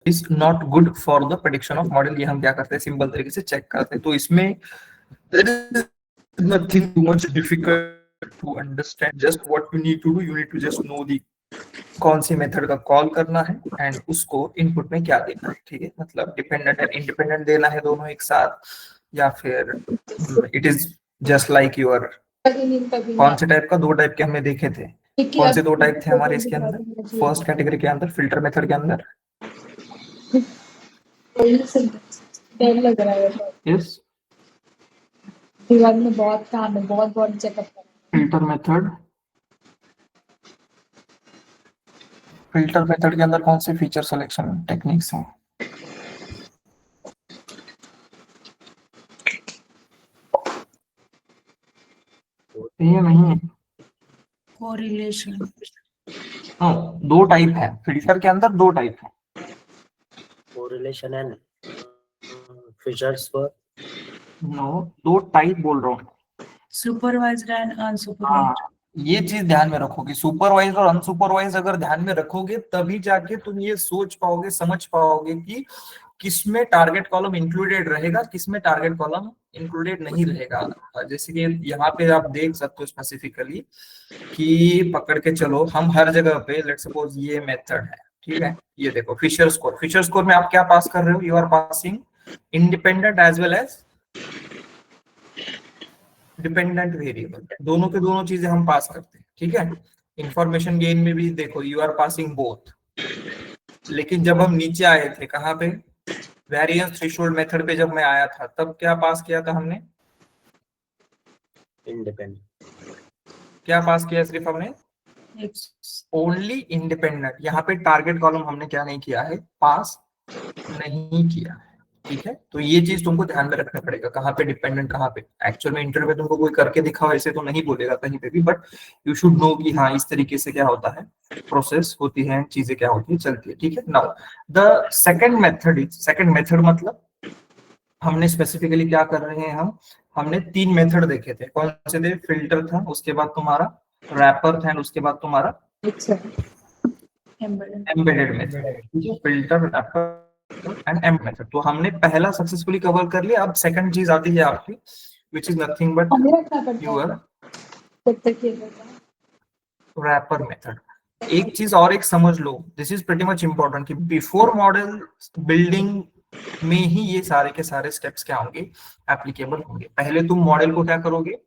Is not good for the prediction of model. ये हम क्या करते हैं, सिंपल तरीके से चेक करते हैं। तो इसमें nothing too much difficult to understand, just what you need to do, you need to just know the कौन सी मेथड का कॉल करना है एंड उसको इनपुट में क्या देना है। ठीक है, मतलब डिपेंडेंट एंड इंडिपेंडेंट देना है दोनों एक साथ, या फिर it is just like your, कौन से टाइप का, दो टाइप के हमने देखे थे। कौन से दो टाइप थे हमारे इसके अंदर, फर्स्ट कैटेगरी के अंदर, फिल्टर मेथड के अंदर? डर लग रहा है, यस, दिमाग में बहुत काम है, बहुत बॉडी चेकअप करना है। फिल्टर मेथड के अंदर कौन से फीचर सिलेक्शन टेक्निक्स हैं? ये नहीं है, कोरिलेशन। हाँ, दो टाइप है फिल्टर के अंदर, दो टाइप है। कोरिलेशन एंड फीचर्स पर नो, दो टाइप बोल रहा हूँ। Supervised and unsupervised. ये चीज ध्यान में रखोगे, सुपरवाइज और अनसुपरवाइज अगर ध्यान में रखोगे तभी जाके तुम ये सोच पाओगे, समझ पाओगे कि किसमें टारगेट कॉलम इंक्लूडेड रहेगा, किसमें टारगेट कॉलम इंक्लूडेड नहीं रहेगा। जैसे कि यहाँ पे आप देख सकते हो स्पेसिफिकली कि पकड़ के चलो, हम हर जगह पे लेट सपोज ये मेथड है, ठीक है, ये देखो फिशर स्कोर। फिशर स्कोर में आप क्या पास कर रहे हो, you are passing independent as well as dependent variable, दोनों के दोनों चीजें हम पास करते हैं। ठीक है, इंफॉर्मेशन गेन में भी देखो यू आर पासिंग बोथ। लेकिन जब हम नीचे आए थे कहाँ पे, वेरिएंस थ्रेशोल्ड मेथड पे जब मैं आया था, तब क्या पास किया था हमने, इंडिपेंडेंट। क्या पास किया सिर्फ हमने, ओनली इंडिपेंडेंट। यहाँ पे टारगेट कॉलम हमने क्या नहीं किया है, पास नहीं किया है। ठीक है, तो ये चीज तुमको ध्यान में रखना पड़ेगा, कहाँ पे डिपेंडेंट, कहाँ पे। एक्चुअल में इंटरव्यू में तुमको कोई करके दिखाओ ऐसे तो नहीं बोलेगा कहीं पे भी, बट यू शुड नो कि हाँ इस तरीके से क्या होता है, प्रोसेस होती है, चीजें क्या होती है, चलती है। ठीक है, now the second method is, second method मतलब हमने स्पेसिफिकली क्या कर रहे हैं, हमने तीन मेथड देखे थे। कौन से थे, फिल्टर था, उसके बाद तुम्हारा रैपर था, उसके बाद तुम्हारा embedded method. Filter, wrapper and emb method. तो हमने पहला सक्सेसफुली कवर कर लिया। अब सेकंड चीज आती है आपकी, which is nothing but your wrapper method. एक चीज और एक समझ लो, this is pretty much important, कि बिफोर मॉडल बिल्डिंग में ही ये सारे के सारे स्टेप्स क्या होंगे, एप्लीकेबल होंगे। पहले तुम मॉडल को क्या करोगे,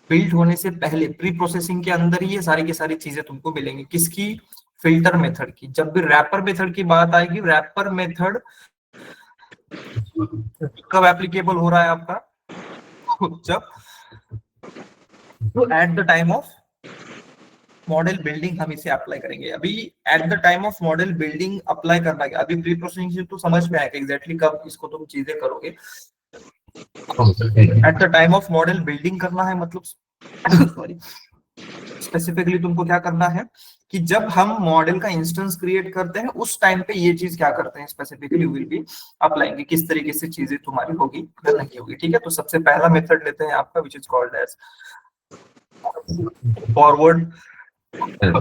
बिल्ड होने से पहले प्री प्रोसेसिंग के अंदर ही ये सारी की सारी चीजें तुमको मिलेंगी। किसकी, फिल्टर मेथड की। जब भी रैपर मेथड की बात आएगी, रैपर मेथड कब एप्लीकेबल हो रहा है आपका, जब eight the time of model building हम इसे अप्लाई करेंगे। अभी eight the time of model building apply करना है, अभी प्री प्रोसेसिंग से तो समझ में आएगा एग्जैक्टली कब इसको तुम चीजें करोगे। Eight the time of model building करना है मतलब सॉरी, स्पेसिफिकली तुमको क्या करना है कि जब हम मॉडल का इंस्टेंस क्रिएट करते हैं उस टाइम पे ये चीज क्या करते हैं, स्पेसिफिकली विल बी अप्लाइंग, किस तरीके से चीजें तुम्हारी होगी या नहीं होगी। ठीक है, तो सबसे पहला मेथड लेते हैं आपका, which is called as forward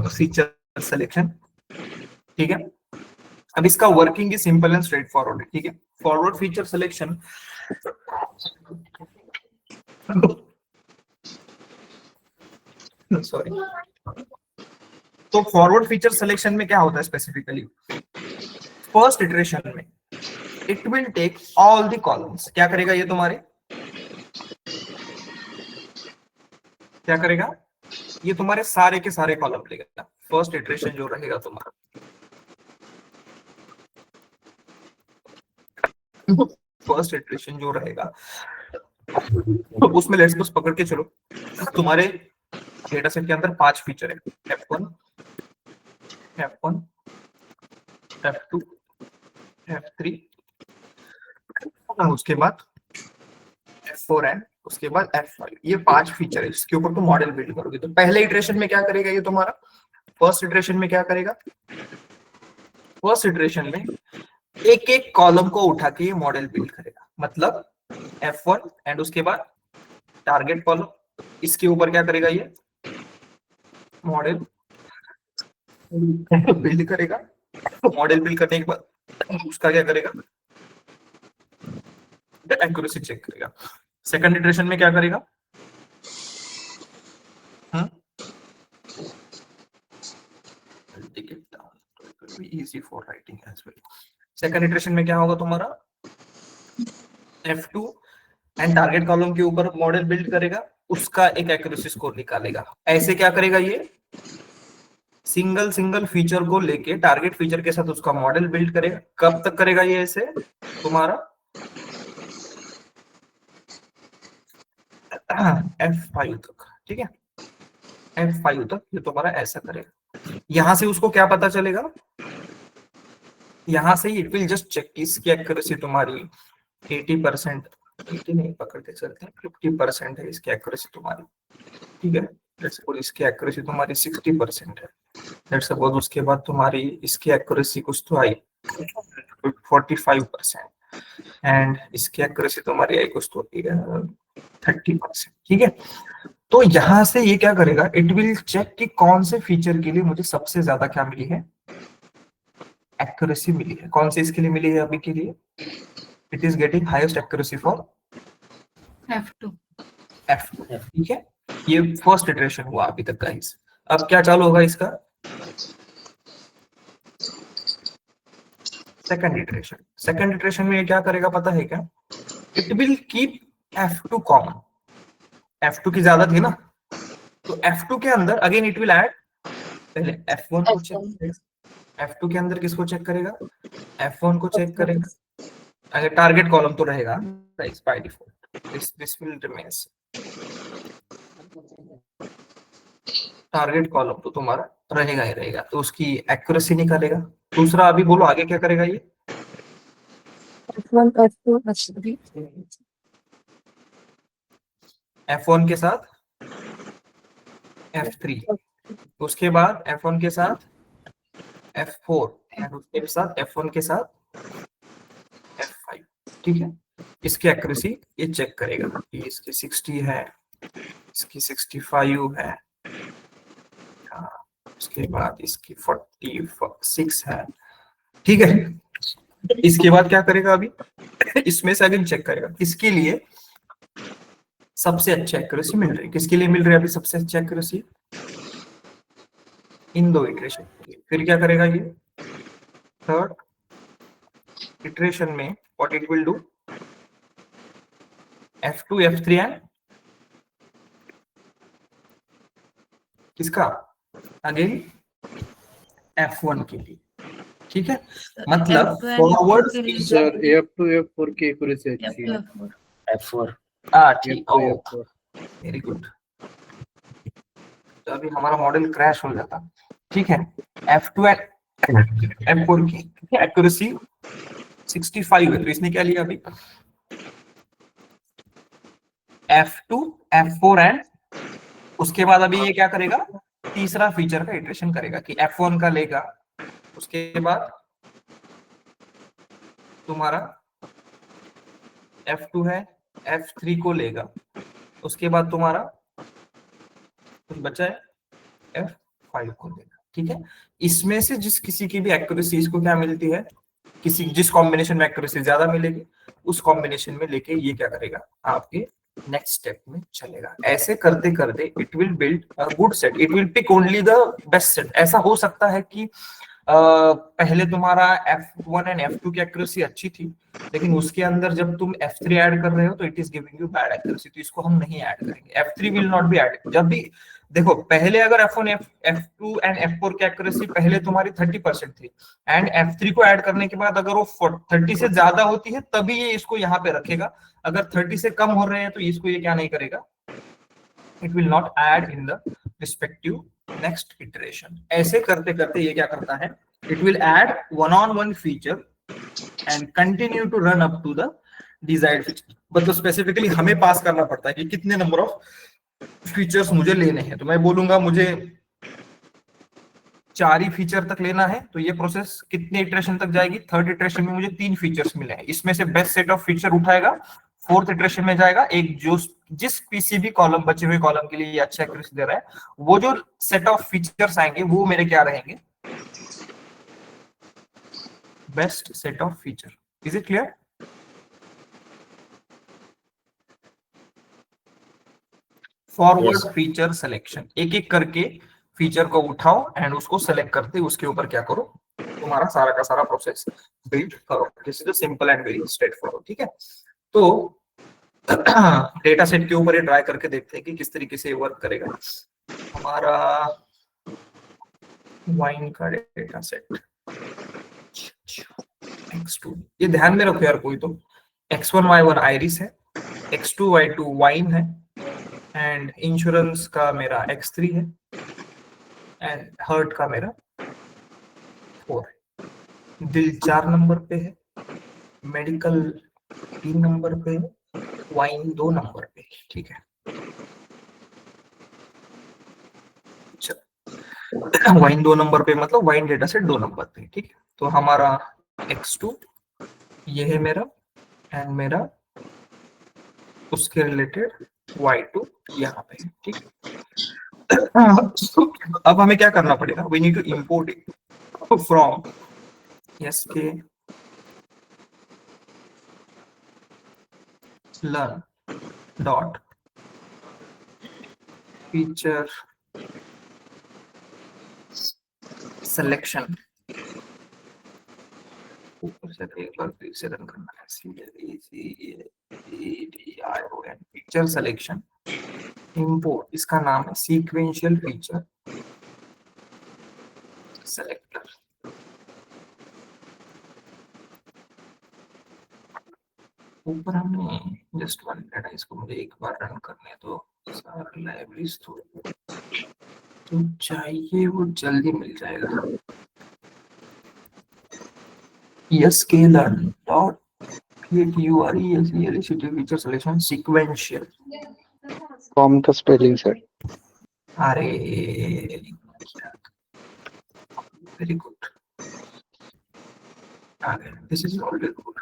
feature selection. ठीक है, अब इसका working is simple and straightforward. ठीक है, फॉरवर्ड फीचर सिलेक्शन सॉरी, तो फॉरवर्ड फीचर सिलेक्शन में क्या होता है स्पेसिफिकली, फर्स्ट इटरेशन में it will take all the columns. क्या करेगा ये तुम्हारे, क्या करेगा ये, तुम्हारे सारे के सारे कॉलम लेगा। फर्स्ट इटरेशन जो रहेगा तुम्हारा, फर्स्ट इटरेशन जो रहेगा उसमें लेट्स सपोज पकड़ के चलो, तुम्हारे डेटा सेट के अंदर 5 फीचर है, F1, F1, F2, F3, उसके बाद F4 एंड उसके बाद F5। ये 5 फीचर है, इसके ऊपर तुम मॉडल बिल्ड करोगे। तो पहले इटरेशन में क्या करेगा ये तुम्हारा, फर्स्ट इटरेशन में क्या करेगा, फर्स्ट इटरेशन में एक एक कॉलम को उठा के ये मॉडल बिल्ड करेगा। मतलब F1 एंड उसके बाद टारगेट कॉलम, इसके ऊपर क्या करेगा ये मॉडल बिल्ड करेगा। तो मॉडल बिल्ड करने के बाद उसका क्या करेगा, एक्यूरेसी चेक करेगा। सेकंड इटरेशन में क्या करेगा, easy for writing as well. Second iteration में क्या होगा तुम्हारा, F2 एंड टारगेट कॉलम के ऊपर मॉडल बिल्ड करेगा, उसका एक एक्यूरेसी स्कोर निकालेगा। ऐसे क्या करेगा, ये सिंगल सिंगल फीचर को लेके टारगेट फीचर के साथ उसका मॉडल बिल्ड करेगा। कब तक करेगा ये ऐसे, तुम्हारा F5 तक, ठीक है, F5 तक ये तुम्हारा ऐसा करेगा। यहां से उसको क्या पता चलेगा, यहां से इट विल जस्ट चेक इसकी एक्यूरेसी तुम्हारी 80%, 80 नहीं पकड़ते चलते हैं, 50% है इसकी एक्यूरेसी तुम्हारी, ठीक है। लेट्स सपोज इसकी एक्यूरेसी तुम्हारी 60% है, लेट्स सपोज उसके बाद तुम्हारी इसकी एक्यूरेसी कुछ तो आई 45% एंड इसकी एक्यूरेसी तुम्हारी आई कुछ तो 30%, ठीक है। तो यहां से ये क्या करेगा, इट विल चेक कि कौन से फीचर के लिए मुझे सबसे ज्यादा क्या मिली है, एक्यूरेसी मिली है। कौन से इसके लिए मिली है अभी के लिए, it is getting highest accuracy for F2। ठीक है। ये फर्स्ट इटरेशन हुआ अभी तक गाइस। अब क्या चालू होगा इसका, सेकंड इटरेशन। सेकंड इटरेशन में ये क्या करेगा पता है क्या, it will keep F2 common. F2 की ज्यादा थी ना, तो F2 के अंदर अगेन इट विल ऐड, पहले F1 को चेक करेगा। F2 के अंदर किसको चेक करेगा, F1 को चेक करेगा। अगर टारगेट कॉलम तो रहेगा by default, this will remains target column तो तुम्हारा रहेगा ही रहेगा, तो उसकी एक्यूरेसी निकालेगा। दूसरा अभी बोलो आगे क्या करेगा ये, F1, F2, F3। F1 के साथ F3, उसके बाद F1 के साथ F4 एंड उसके साथ F1 के साथ F5, ठीक है। इसकी एक्यूरेसी ये चेक करेगा कि इसकी 60 है, इसकी 65 है, उसके बाद इसकी 46 है, ठीक है। इसके बाद क्या करेगा, अभी इसमें से अगेन चेक करेगा किसके लिए सबसे अच्छा एक्यूरेसी मिल रही है, किसके लिए मिल रही है अभी सबसे अच्छा एक्यूरेसी, इन दो इटरेशन। फिर क्या करेगा ये थर्ड इटरेशन में, what it will do, F2 F3 and किसका, अगेन F1 के लिए, ठीक है। मतलब फॉरवर्ड सर F2 F4 की एक्यूरेसी अच्छी है। F4 ठीक, वेरी गुड। तो अभी हमारा मॉडल क्रैश हो जाता, ठीक है। F2 एंड F4 की एक्यूरेसी 65 है, तो इसने क्या लिया अभी, F2 F4 एंड उसके बाद अभी ये क्या करेगा, तीसरा फीचर का इटरेशन करेगा कि F1 का लेगा, उसके बाद तुम्हारा F2 है, F3 को लेगा, उसके बाद तुम्हारा कुछ बचा है F5 को लेगा, ठीक है। इसमें से जिस किसी की भी एक्यूरेसी इसको क्या मिलती है, किसी जिस कॉम्बिनेशन में एक्यूरेसी ज्यादा मिलेगी उस कॉम्बिनेशन में लेके ये क्या करेगा, आपके नेक्स्ट स्टेप में चलेगा। ऐसे करते करते it will build a good set, it will pick only the best set. ऐसा हो सकता है कि पहले तुम्हारा F1 एंड F2 की एक्यूरेसी अच्छी थी, लेकिन उसके अंदर जब तुम F3 ऐड कर रहे हो तो it is giving you bad accuracy, तो इसको हम नहीं ऐड करेंगे। F3 will not B Ed. जब भी देखो पहले अगर F1 F2 एंड F4 की एक्यूरेसी पहले तुम्हारी 30% थी एंड F3 को ऐड करने के बाद अगर वो 30 से ज्यादा होती है तभी ये इसको यहाँ पे रखेगा। अगर 30 से कम हो रहे हैं तो इसको ये क्या नहीं करेगा, it will not add in the respective next iteration. ऐसे करते करते ये क्या करता है, it will add one on one feature and continue to run up to the desired feature. मतलब स्पेसिफिकली हमें पास करना पड़ता है कि कितने नंबर ऑफ फीचर्स मुझे लेने हैं। तो मैं बोलूंगा मुझे 4 ही फीचर तक लेना है, तो ये प्रोसेस कितने इटरेशन तक जाएगी, थर्ड इटरेशन में मुझे 3 फीचर्स मिले हैं, इसमें से बेस्ट सेट ऑफ फीचर उठाएगा, फोर्थ इटरेशन में जाएगा, एक जो जिस किसी भी कॉलम बचे हुए कॉलम के लिए ये अच्छा एक्यूरेसी दे रहा है वो जो सेट ऑफ फीचर्स आएंगे वो मेरे क्या रहेंगे, best set of feature. Is it clear? Forward Yes. Feature selection, एक एक करके फीचर को उठाओ एंड उसको सेलेक्ट करते उसके ऊपर क्या करो, तुम्हारा सारा का सारा प्रोसेस बिल्ड करो। This is simple and very straight forward. ठीक है, तो डेटा सेट के ऊपर ये ट्राई करके देखते हैं कि किस तरीके से वर्क करेगा हमारा वाइन का डेटा सेट। x2, ये ध्यान में रखो यार, कोई तो x1 y1 आइरिस है, x2 y2 वाइन है, एंड इंश्योरेंस का मेरा x3 है, एंड हर्ट का मेरा 4 है। दिल 4 नंबर पे है, मेडिकल 3 नंबर पे है, वाइन 2 नंबर पे है। ठीक है, वाइन 2 नंबर पे मतलब वाइन डेटा सेट 2 नंबर पे। ठीक है, तो हमारा x2 ये है मेरा, एंड मेरा उसके रिलेटेड y2 यहाँ पे है। ठीक है, अब हमें क्या करना पड़ेगा, we need to import it from sk learn dot feature selection। ऊपर से एक बार फिर से रन करना है, फीचर सिलेक्शन इंपोर्ट, इसका नाम है सीक्वेंशियल फीचर सेलेक्टर। ऊपर हमने जस्ट वन डाटा, इसको मुझे एक बार रन करने तो सारी लाइब्रेरीज तो चाहिए वो जल्दी मिल जाएगा। sk learn dot feature selection sequential। Form का स्पेलिंग सर। अरे very good, this is already good.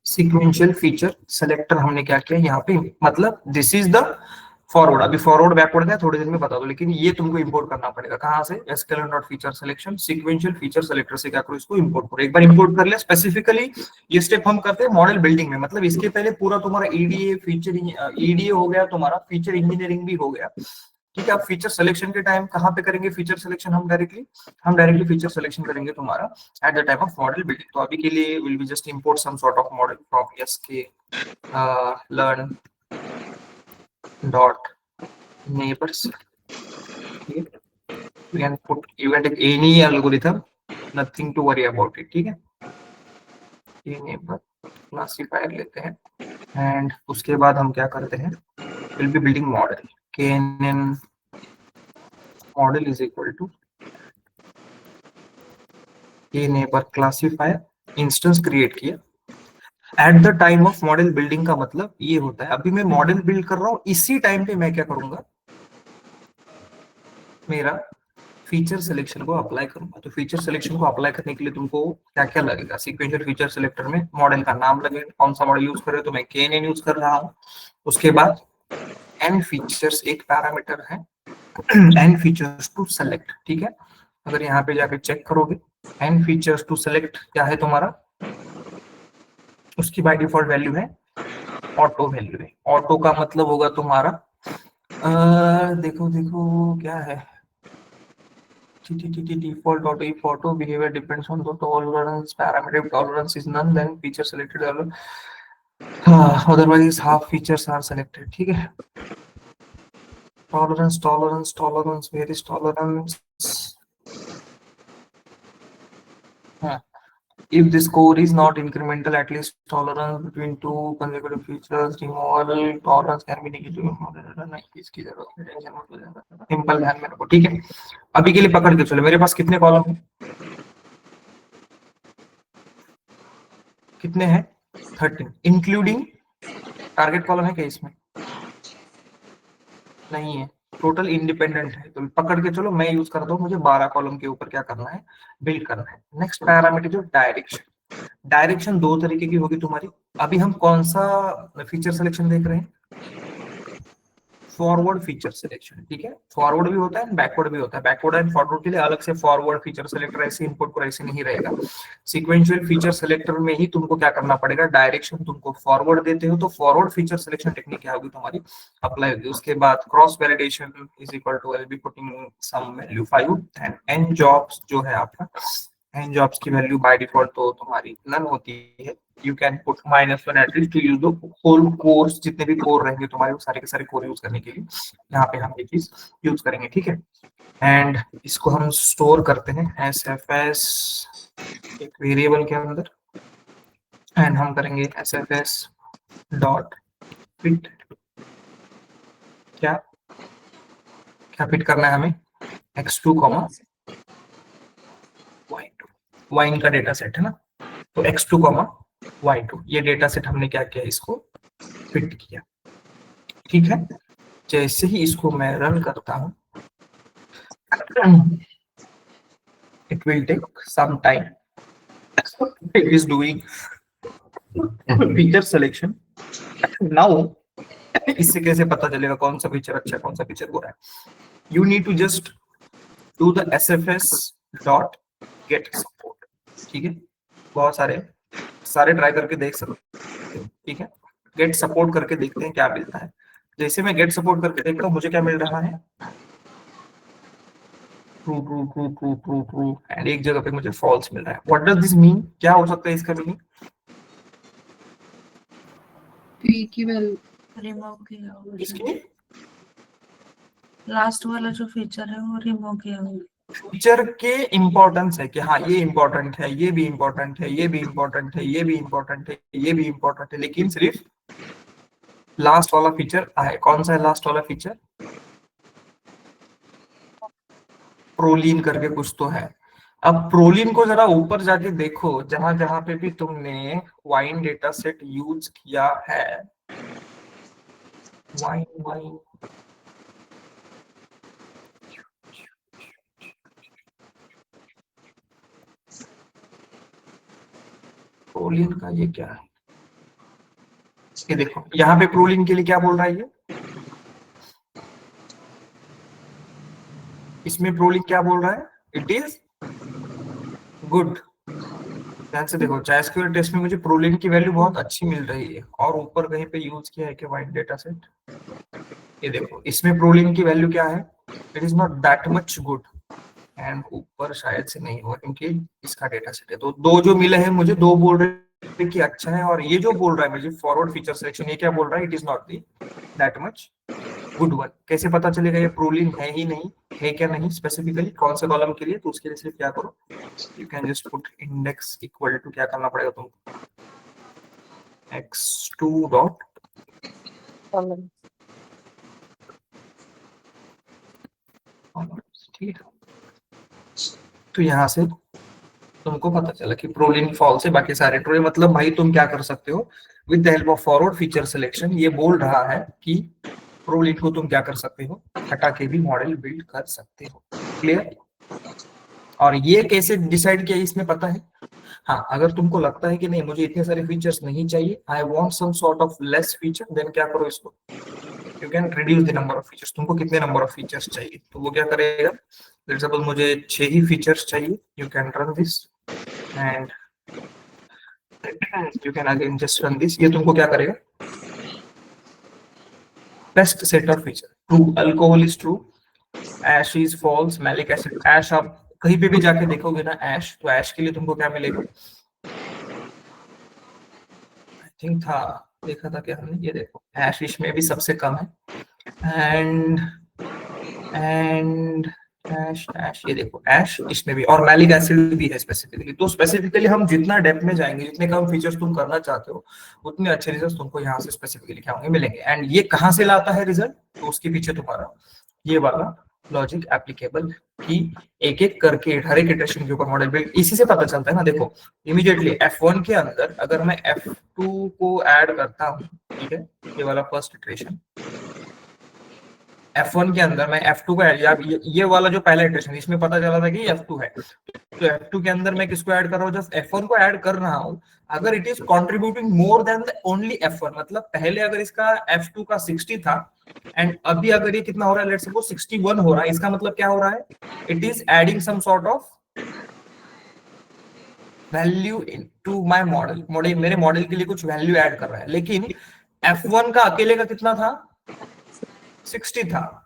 Sequential feature selector हमने क्या किया यहाँ पे, मतलब दिस इज द फॉरवर्ड। अभी फॉरवर्ड बैकवर्ड है थोड़ी देर में बता दो, लेकिन ये तुमको इंपोर्ट करना पड़ेगा कहाँ से, sklearn.feature selection sequential feature selector से क्या करो, इसको इंपोर्ट करो। एक बार इंपोर्ट कर लिया, स्पेसिफिकली ये स्टेप हम करते हैं मॉडल बिल्डिंग में, मतलब इसके पहले पूरा तुम्हारा ईडीए फीचरिंग ईडीए हो गया, तुम्हारा फीचर इंजीनियरिंग भी हो गया। ठीक है, आप फीचर सिलेक्शन के टाइम कहाँ पे करेंगे फीचर सिलेक्शन, हम डायरेक्टली फीचर सिलेक्शन करेंगे तुम्हारा at the time of model building. तो अभी के लिए will be just import some sort of model from sk learn dot neighbors। you can take any algorithm, nothing to worry about it। ठीक है, ये neighbour classifier लेते हैं and उसके बाद हम क्या करते हैं, will be building model knn model is equal to a neighbor classifier instance create किया at the time of model building. का मतलब ये होता है अभी मैं मॉडल बिल्ड कर रहा हूँ, इसी टाइम पे मैं क्या करूंगा, मेरा फीचर सिलेक्शन को अप्लाई करूंगा। तो फीचर सिलेक्शन को अप्लाई करने के लिए तुमको क्या क्या लगेगा, सीक्वेंशियल फीचर सिलेक्टर में मॉडल का नाम लगेगा, कौन सा मॉडल यूज कर रहे हो, तो मैं knn यूज कर रहा हूँ। उसके बाद n फीचर्स एक पैरामीटर है, n फीचर्स टू सेलेक्ट। ठीक है, अगर यहाँ पे जाके चेक करोगे n फीचर्स टू सेलेक्ट क्या है तुम्हारा, उसकी बाय डिफॉल्ट वैल्यू है ऑटो वैल्यू है। ऑटो का मतलब होगा तुम्हारा देखो क्या है, default auto, if auto behavior depends on the tolerance parameter, if tolerance is none then feature selected, otherwise half features are selected। ठीक है, tolerance where is tolerance, if the score is not incremental, at least tolerance between two consecutive features, removal tolerance can be negative। इसकी जरूरत है, simple ध्यान में रखो। ठीक है, अभी के लिए पकड़ के चलो, मेरे पास कितने कॉलम है, कितने हैं 13 इंक्लूडिंग टारगेट कॉलम है क्या इसमें, नहीं है, टोटल इंडिपेंडेंट है। तो पकड़ के चलो, मैं यूज करता हूँ, मुझे 12 कॉलम के ऊपर क्या करना है, बिल्ड करना है। नेक्स्ट पैरामीटर जो डायरेक्शन दो तरीके की होगी तुम्हारी। अभी हम कौन सा फीचर सिलेक्शन देख रहे हैं, फॉरवर्ड फीचर सिलेक्शन, ठीक है। फॉरवर्ड भी होता है, बैकवर्ड भी होता है। बैकवर्ड एंड फॉरवर्ड के लिए अलग से फॉरवर्ड फीचर सेलेक्टर, ऐसे इनपुट पर ऐसे नहीं रहेगा। सीक्वेंशियल फीचर सेलेक्टर में ही तुमको क्या करना पड़ेगा, डायरेक्शन तुमको फॉरवर्ड देते हो तो फॉरवर्ड फीचर सिलेक्शन टेक्निक क्या होगी तुम्हारी, अप्लाई होगी। उसके बाद cross validation is equal to L B putting some value 5 and N jobs जो है आपका, एन जॉब्स की वैल्यू बाय डिफॉल्ट तो तुम्हारी नन होती है। You can put -1 at least to use the whole course, जितने भी कोर रहेंगे तुम्हारे वो सारे के सारे कोर यूज करने के लिए यहाँ पे हम ये चीज यूज करेंगे, ठीक है। एंड इसको हम स्टोर करते हैं SFS एक वेरिएबल के अंदर, एंड हम करेंगे SFS डॉट फिट, क्या क्या फिट करना है हमें, x2 y2, वाइन का डेटा सेट है ना, तो x2 y2 ये डेटा सेट हमने क्या किया, इसको फिट किया, ठीक है। जैसे ही इसको मैं रन करता हूं, it will take some time, it is doing feature selection now। इससे कैसे पता चलेगा कौन सा फीचर अच्छा है कौन सा फीचर बुरा है, you need to just do the SFS dot get support, ठीक है। बहुत सारे ट्राई करके देख सकते हैं, ठीक है। गेट सपोर्ट करके देखते हैं क्या मिलता है। जैसे मैं गेट सपोर्ट करके देखता हूँ मुझे क्या मिल रहा है, true true true true true true, and एक जगह पे मुझे फॉल्स मिल रहा है। व्हाट डज दिस मीन, क्या हो सकता है इसका मीनिंग, पी की वैल्यू रिमूव किया हुआ है। इसके लास्ट वाला जो फीचर है वो रिमूव किया हुआ है। फीचर के इंपॉर्टेंस है कि हाँ ये इंपॉर्टेंट है, ये भी इंपॉर्टेंट है, ये भी इंपॉर्टेंट है, ये भी इंपॉर्टेंट है, ये भी इंपॉर्टेंट है, लेकिन सिर्फ लास्ट वाला फीचर आए। कौन सा है लास्ट वाला फीचर, प्रोलीन करके कुछ तो है। अब प्रोलीन को जरा ऊपर जाके देखो, जहां जहां पे भी तुमने वाइन डेटा सेट यूज किया है, वाइन वाइन प्रोलीन का ये क्या है, ये देखो यहाँ पे प्रोलीन के लिए क्या बोल रहा है ये, इसमें प्रोलीन क्या बोल रहा है, इट इज गुड। ध्यान से देखो, चाइस्क्यूएल टेस्ट में मुझे प्रोलीन की वैल्यू बहुत अच्छी मिल रही है, और ऊपर कहीं पे यूज किया है कि वाइन डेटा सेट, ये देखो इसमें प्रोलीन की वैल्यू क्या है, it is not that much good, and ऊपर शायद से नहीं हुआ क्योंकि इसका डेटा सेट है। तो दो जो मिले हैं मुझे, दो बोल रहे कि अच्छा है, और ये जो बोल रहा है मुझे फॉरवर्ड फीचर सिलेक्शन, ये क्या बोल रहा है, it is not that much good one. कैसे पता चलेगा ये प्रोलीन है ही नहीं, है क्या नहीं, स्पेसिफिकली कौन से कॉलम के लिए, तो उसके लिए सिर्फ क्या करो, you can just put index equal to, क्या करना पड़ेगा तुमको, x2 डॉट ठीक है। तो यहाँ से तुमको पता चला कि प्रोलीन फॉल्स है, बाकी सारे ट्रू है। मतलब भाई तुम क्या कर सकते हो, with the help of forward feature selection, ये बोल रहा है कि प्रोलीन को तुम क्या कर सकते हो, हटा के भी मॉडल बिल्ड कर सकते हो। क्लियर। और ये कैसे डिसाइड किया इसमें पता है, हाँ अगर तुमको लगता है कि नहीं मुझे इतने सारे फीचर्स नहीं चाहिए, I want some sort of less feature, then क्या करो इसको, you can reduce the number of features. तुमको कितने नंबर ऑफ फीचर्स चाहिए, तो वो क्या करेगा, फॉर एग्जांपल मुझे 6 ही फीचर्स चाहिए, you can run this and you can again just run this. ये तुमको क्या करेगा, best set of feature, true alcohol is true, ash is false, malic acid, ash आप कहीं पे भी जाके देखोगे ना ऐश, तो ऐश के लिए तुमको क्या मिलेगा, आई थिंक था देखा था क्या हमने, ये देखो ऐश इसमें भी सबसे कम है, एंड ऐश ऐश ये देखो ऐश इसमें भी, और मैलिक एसिड भी है स्पेसिफिकली। तो स्पेसिफिकली हम जितना डेप्थ में जाएंगे, जितने कम फीचर्स तुम करना चाहते हो, उतने अच्छे रिजल्ट तुमको यहाँ से स्पेसिफिकली क्या होंगे, मिलेंगे। एंड ये कहाँ से लाता है रिजल्ट, तो उसके पीछे तुम्हारा ये वाला लॉजिक एप्लीकेबल कि एक एक करके हर एक इटरेशन के ऊपर मॉडल बिल्ड, इसी से पता चलता है ना। देखो इमीडिएटली F1 के अंदर अगर मैं F2 को ऐड करता हूँ, ठीक है, ये वाला फर्स्ट इटरेशन F1 के अंदर मैं F2 को या ये वाला जो पहला इटरेशन इसमें पता चला था कि F2 है, तो F2 के अंदर मैं किसको ऐड कर रहा हूँ, जस्ट F1 को ऐड कर रहा हूँ। अगर it is contributing more than only F1, मतलब पहले अगर इसका F2 का 60 था एंड अभी अगर ये कितना हो रहा है, लेट्स सपोज 61 हो रहा है, इसका मतलब क्या हो रहा है, it is adding some sort of value to my model, मेरे मॉडल के लिए कुछ वैल्यू ऐड कर रहा है। लेकिन F1 का अकेले का कितना था, 60 था,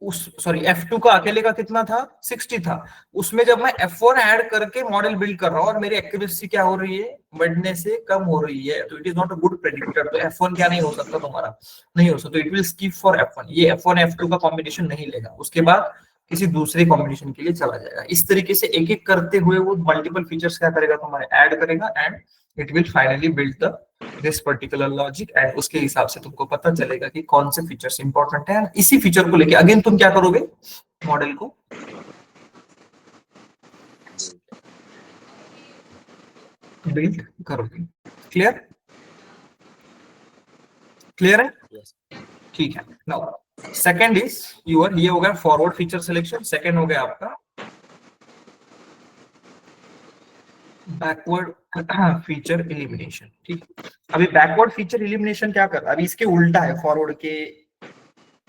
F2 का अकेले का कितना था, 60 था। उसमें जब मैं F1 ऐड करके मॉडल बिल्ड कर रहा हूँ और मेरी एक्यूरेसी क्या हो रही है, बढ़ने से कम हो रही है, तो it is not a good predictor. तो F1 क्या नहीं हो सकता तुम्हारा, नहीं हो सकता, तो it will skip for F1, ये F1 F2 का कॉम्बिनेशन नहीं लेगा, उसके बाद किसी दूसरे कॉम्बिनेशन के लिए चला जाएगा। इस तरीके से एक एक करते हुए वो मल्टीपल फीचर्स क्या करेगा, तुम्हारे ऐड करेगा and it will finally build the this particular logic, and उसके हिसाब से तुमको पता चलेगा कि कौन से फीचर्स इंपॉर्टेंट है। इसी फीचर को लेके अगेन तुम क्या करोगे, मॉडल को बिल्ड करोगे। क्लियर, क्लियर है, Yes. ठीक है। नाउ सेकंड इज यूर, ये हो गया फॉरवर्ड फीचर सिलेक्शन, सेकंड हो गया आपका बैकवर्ड फीचर एलिमिनेशन। ठीक, अभी बैकवर्ड फीचर एलिमिनेशन क्या कर, अभी इसके उल्टा है, फॉरवर्ड के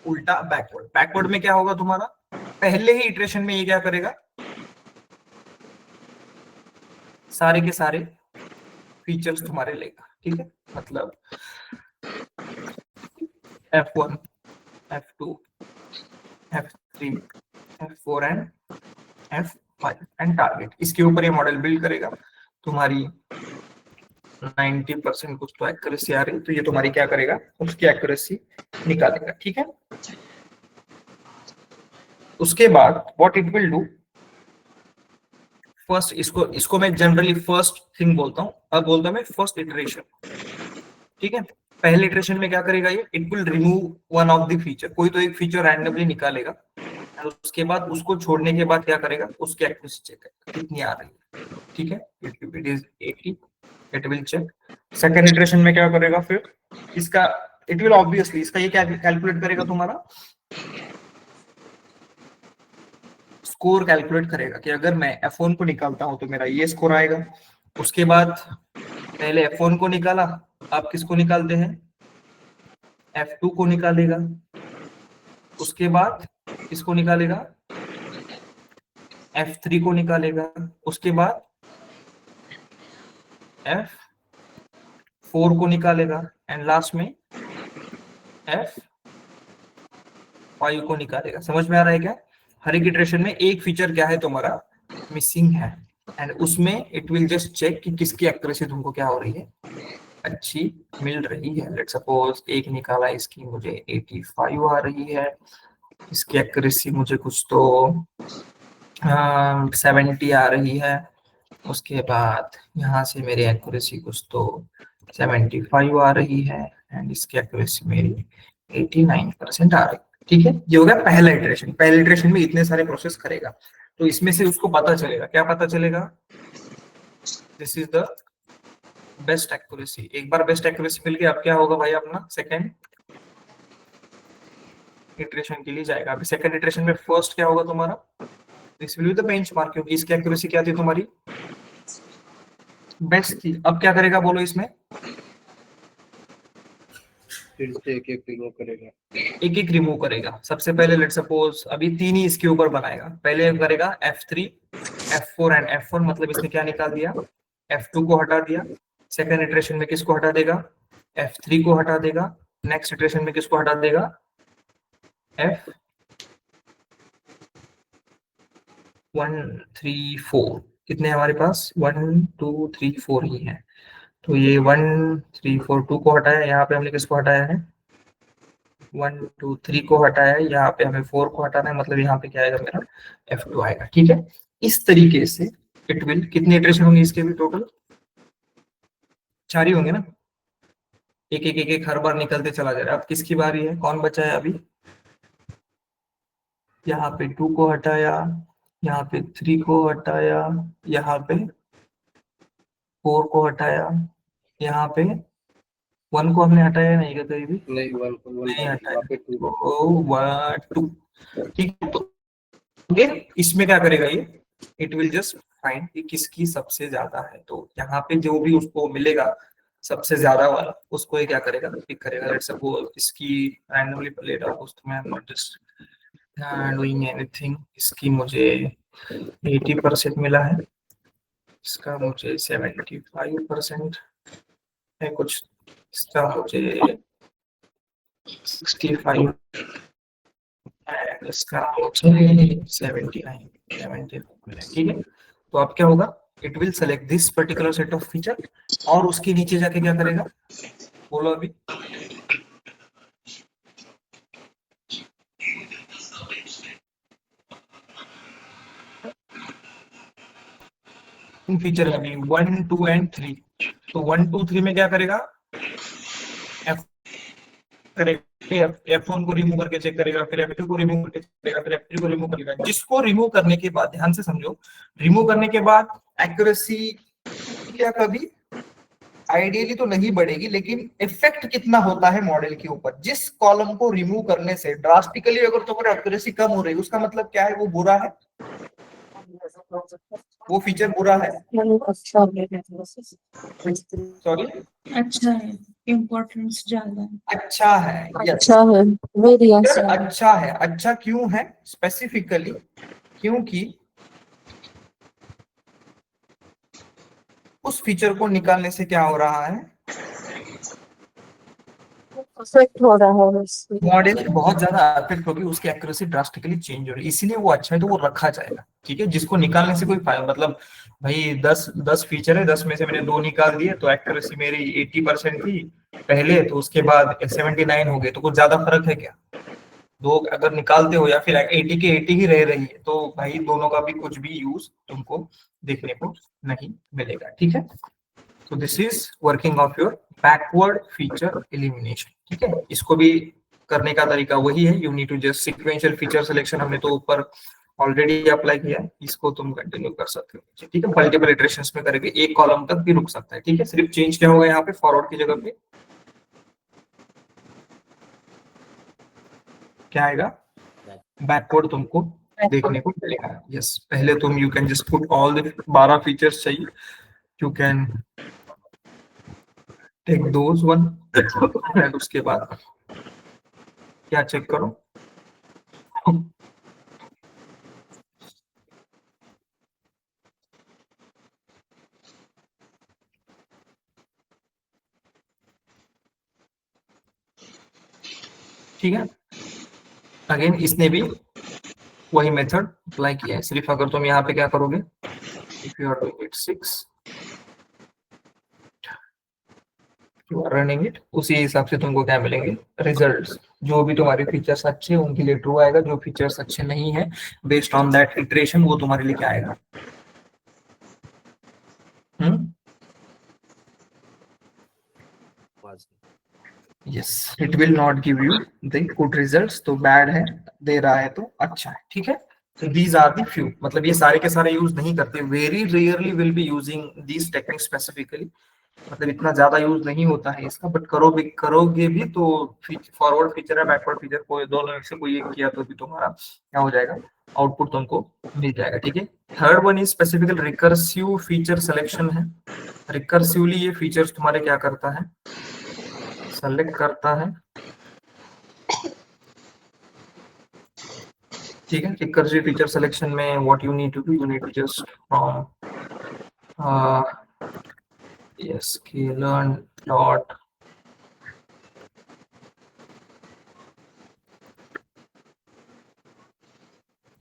उल्टा बैकवर्ड। बैकवर्ड में क्या होगा तुम्हारा, पहले ही इटरेशन में ये क्या करेगा, सारे के सारे फीचर्स तुम्हारे लेगा। ठीक है, मतलब F1, F2, F3, F4 and F5 and target, इसके ऊपर ये मॉडल बिल्ड करेगा। तुम्हारी 90% कुछ तो एक्यूरेसी आ रही है, तो ये तुम्हारी क्या करेगा, उसकी एक्यूरेसी निकालेगा। ठीक है, उसके बाद what it will do, first इसको मैं जनरली फर्स्ट थिंग बोलता हूँ, अब बोलता हूँ मैं फर्स्ट इटरेशन। ठीक है, पहले इटरेशन में क्या करेगा ये, it will remove one of the feature, कोई तो एक फीचर रैंडमली निकालेगा और उसके बाद उसको छोड़ने के बाद क्या करेगा, उसकी एक्यूरेसी चेक करेगा कितनी आ रही है। ठीक है, it is 80, it will check. Second iteration में क्या करेगा, फिर इसका इट विल ऑब्वियसली इसका ये क्या कैलकुलेट करेगा, तुम्हारा स्कोर कैलकुलेट करेगा कि अगर मैं F1 को निकालता हूं तो मेरा ये स्कोर आएगा। उसके बाद पहले F1 को निकाला, आप किसको निकालते हैं, F2 को निकालेगा। उसके बाद किसको निकालेगा, F3 को निकालेगा। उसके बाद F4 को निकालेगा एंड लास्ट में F5 को निकालेगा। समझ में आ रहा है क्या, हर एक इटरेशन में एक फीचर क्या है तुम्हारा मिसिंग है एंड उसमें इट विल जस्ट चेक कि किसकी एक्यूरेसी तुमको क्या हो रही है, अच्छी मिल रही है। लेट्स सपोज एक निकाला, इसकी मुझे 85 आ रही है, इसकी एक्यूरेसी मुझे कुछ तो 70 आ रही है। उसके बाद यहाँ से मेरी एक्यूरेसी कुछ तो 75 आ रही है एंड इसकी एक्यूरेसी मेरी 89% आ रही है। ठीक है, ये हो गया पहला इटरेशन। पहले इटरेशन में इतने सारे प्रोसेस करेगा, तो इसमें से उसको पता चलेगा, क्या पता चलेगा, this is the best accuracy. एक बार बेस्ट एक्यूरेसी मिल गई, अब क्या होगा भाई, अपना सेकंड इटरेशन के लिए जाएगा। अभी सेकंड इटरेशन में फर्स्ट क्या होगा तुम्हारा, this will be the benchmark, क्योंकि इसकी एक्यूरेसी क्या थी तुम्हारी, बेस्ट थी। अब क्या करेगा बोलो, इसमें फिर से एक एक रिमूव करेगा। एक एक रिमूव करेगा। सबसे पहले लेट सपोज अभी 3 ही इसके ऊपर बनाएगा, पहले करेगा F3, F4 एंड F1, मतलब इसने क्या निकाल दिया, F2 को हटा दिया। सेकंड इटरेशन में किसको हटा देगा, F3 को हटा देगा। नेक्स्ट इटरेशन में किसको हटा देगा, F1 3 4, कितने हमारे पास 1 2 3 4 ही है, तो ये 1 3 4 2 को हटाया, यहाँ पे हमने किसको हटाया है, 1 2 3 को हटाया है, यहाँ पे हमें 4 को हटाना है, मतलब यहाँ पे क्या आएगा मेरा F2 आएगा। ठीक है, इस तरीके से इट विल, कितने इटरेशन होंगे इसके भी टोटल, 4 ही होंगे ना, एक एक एक एक हर बार निकलते चला जा रहा है। अब किसकी बारी है, कौन बचा है अभी, यहाँ पे 2 को हटाया, यहाँ पे 3 को हटाया, यहाँ पे 4 को हटाया, यहाँ पे 1 को हमने हटाया नहीं क्या कहीं भी? नहीं, वन नहीं हटाया। वहाँ पे 2 2 ठीक है। तो again, इसमें क्या करेगा ये? इट विल जस्ट फाइंड कि किसकी सबसे ज्यादा है, तो यहाँ पे जो भी उसको मिलेगा सबसे ज्यादा वाला, उसको ये क्या करेगा? पिक करेगा। लेट्स सपोज इसकी रैंडमली ले रहा हूँ, मैं नॉट जस्ट डूइंग एनीथिंग। इसकी मुझे 80% मिला है, इसका मुझे 75% है कुछ, इसका मुझे 65, इसका मुझे 79 ठीक है। तो अब क्या होगा? It will select this particular set of feature और उसके नीचे जाके क्या करेगा? बोलो अभी। फीचर है अभी 1, 2 एंड 3। तो 1, 2, 3 में क्या करेगा? F1 को रिमूव करके चेक करेगा, फिर F2 को रिमूव करके चेक करेगा, फिर F3 को रिमूव करेगा। जिसको रिमूव करने के बाद, ध्यान से समझो, रिमूव करने के बाद एक्यूरेसी क्या कभी आइडियली तो नहीं बढ़ेगी, लेकिन इफेक्ट कितना होता है मॉडल के ऊपर? जिस कॉलम को रिमूव करने से ड्रास्टिकली अगर तुम्हारी एक्यूरेसी कम हो रही है, उसका मतलब क्या है? वो बुरा है, वो फीचर बुरा है। सॉरी, अच्छा है, इम्पोर्टेंस ज्यादा है। अच्छा है। yes. अच्छा है, वेरी अच्छा है। अच्छा है। अच्छा क्यों है? स्पेसिफिकली क्योंकि उस फीचर को निकालने से क्या हो रहा है? अफेक्ट हो रहा है उससे। मॉडल बहुत ज्यादा अफेक्ट होगी, उसकी एक्यूरेसी ड्रास्टिकली चेंज हो रही है, इसीलिए वो अच्छा है तो वो रखा जाएगा। ठीक है, जिसको निकालने से कोई फायदा, मतलब भाई 10 फीचर है, 10 में से मैंने 2 निकाल दिए तो एक्यूरेसी मेरी 80% थी पहले, तो उसके बाद 79 हो गए, तो कुछ ज्यादा फर्क है क्या? 2 अगर निकालते हो या फिर 80 के 80 ही रह रही है, तो भाई दोनों का भी कुछ भी यूज तुमको देखने को नहीं मिलेगा। ठीक है, तो this is working of your backward feature elimination. ठीक है, इसको भी करने का तरीका वही है, you need to just sequential feature selection, हमने तो ऊपर ऑलरेडी अप्लाई किया है, इसको तुम कंटिन्यू कर सकते हो। ठीक है, मल्टीपल इटरेशंस में करके एक कॉलम तक भी रुक सकता है। ठीक है, सिर्फ चेंज क्या होगा यहाँ पे? फॉरवर्ड की जगह पे क्या आएगा? बैकवर्ड तुमको देखने को मिलेगा। यस, पहले तुम you can just put all the 12 features चाहिए, you can take those one and उसके बाद क्या चेक करो? ठीक है, अगेन इसने भी वही मेथड अप्लाई किया है, सिर्फ अगर तुम यहाँ पे क्या करोगे? If you are doing it 6, you are running it, उसी हिसाब से तुमको क्या मिलेंगे? रिजल्ट्स। जो भी तुम्हारे फीचर्स अच्छे हैं उनके लिए ट्रू आएगा, जो फीचर्स अच्छे नहीं है बेस्ड ऑन दैट इटरेशन, वो तुम्हारे लिए क्या आएगा? Yes, it will not give you the good results, तो बैड है, दे रहा है तो अच्छा है। ठीक है, so these are the few, मतलब ये सारे के सारे यूज नहीं करते, very rarely will be using these techniques specifically, मतलब इतना ज्यादा यूज नहीं होता है इसका, बट करोगे भी तो फॉरवर्ड फीचर है बैकवर्ड फीचर, कोई दोनों में से कोई एक किया तो भी तुम्हारा क्या हो जाएगा? आउटपुट तुमको मिल जाएगा। ठीक है, third one is specifical recursive feature selection है। रिकर्सिवली ये फीचर्स तुम्हारे क्या करता है? सेलेक्ट करता है। ठीक है, रिकर्सिव फीचर सिलेक्शन में what you need to do, you need to just sklearn dot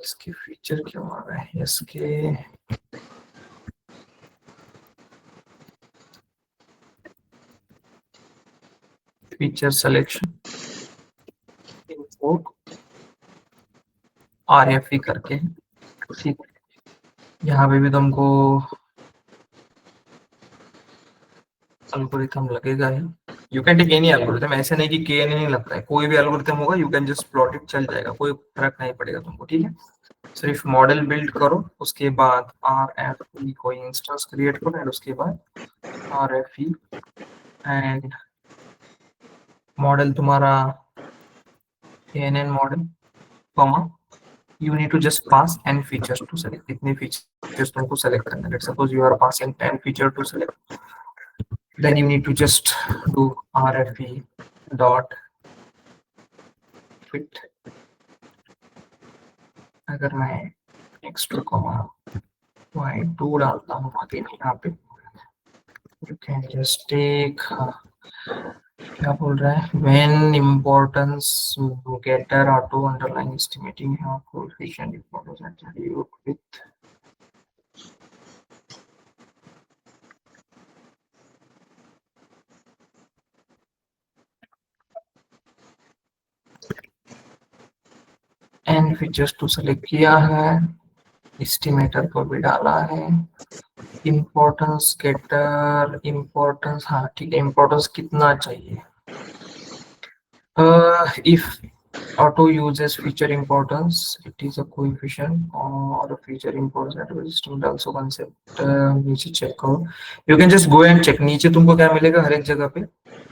इसके फीचर क्यों आ रहा है? इसके फीचर सिलेक्शन इंपोर्ट RFE करके, ठीक, यहाँ पे भी तुमको एल्गोरिथम लगेगा ही। You can take any algorithm, ऐसे नहीं कि के नहीं लगता है, कोई भी एल्गोरिथम होगा, you can just plot it, चल जाएगा, कोई फर्क नहीं पड़ेगा तुमको। ठीक है, सिर्फ मॉडल बिल्ड करो, उसके बाद RFE कोई इंस्टेंस क्रिएट करो, एंड उसके बाद RFE एंड मॉडल तुम्हारा ANN model, comma, you need to just pass n features to select. कितने features तुमको select करना है. Let's suppose you are passing 10 feature to select. Then you need to just do RFE dot fit. अगर मैं x2 y2 डालता हूँ again यहाँ पे, you can just take क्या बोल रहा है, when importance getter auto underline estimating यहाँ coefficient importance attribute with n features to select किया है, एस्टिमेटर को भी डाला है, इम्पोर्टेंस गेटर, इम्पोर्टेंस, हाँ ठीक है, इम्पोर्टेंस कितना चाहिए, if auto uses feature importance it is a coefficient or feature importance at system also concept नीचे चेक करो, you can just go and check. नीचे तुमको क्या मिलेगा, हर एक जगह पे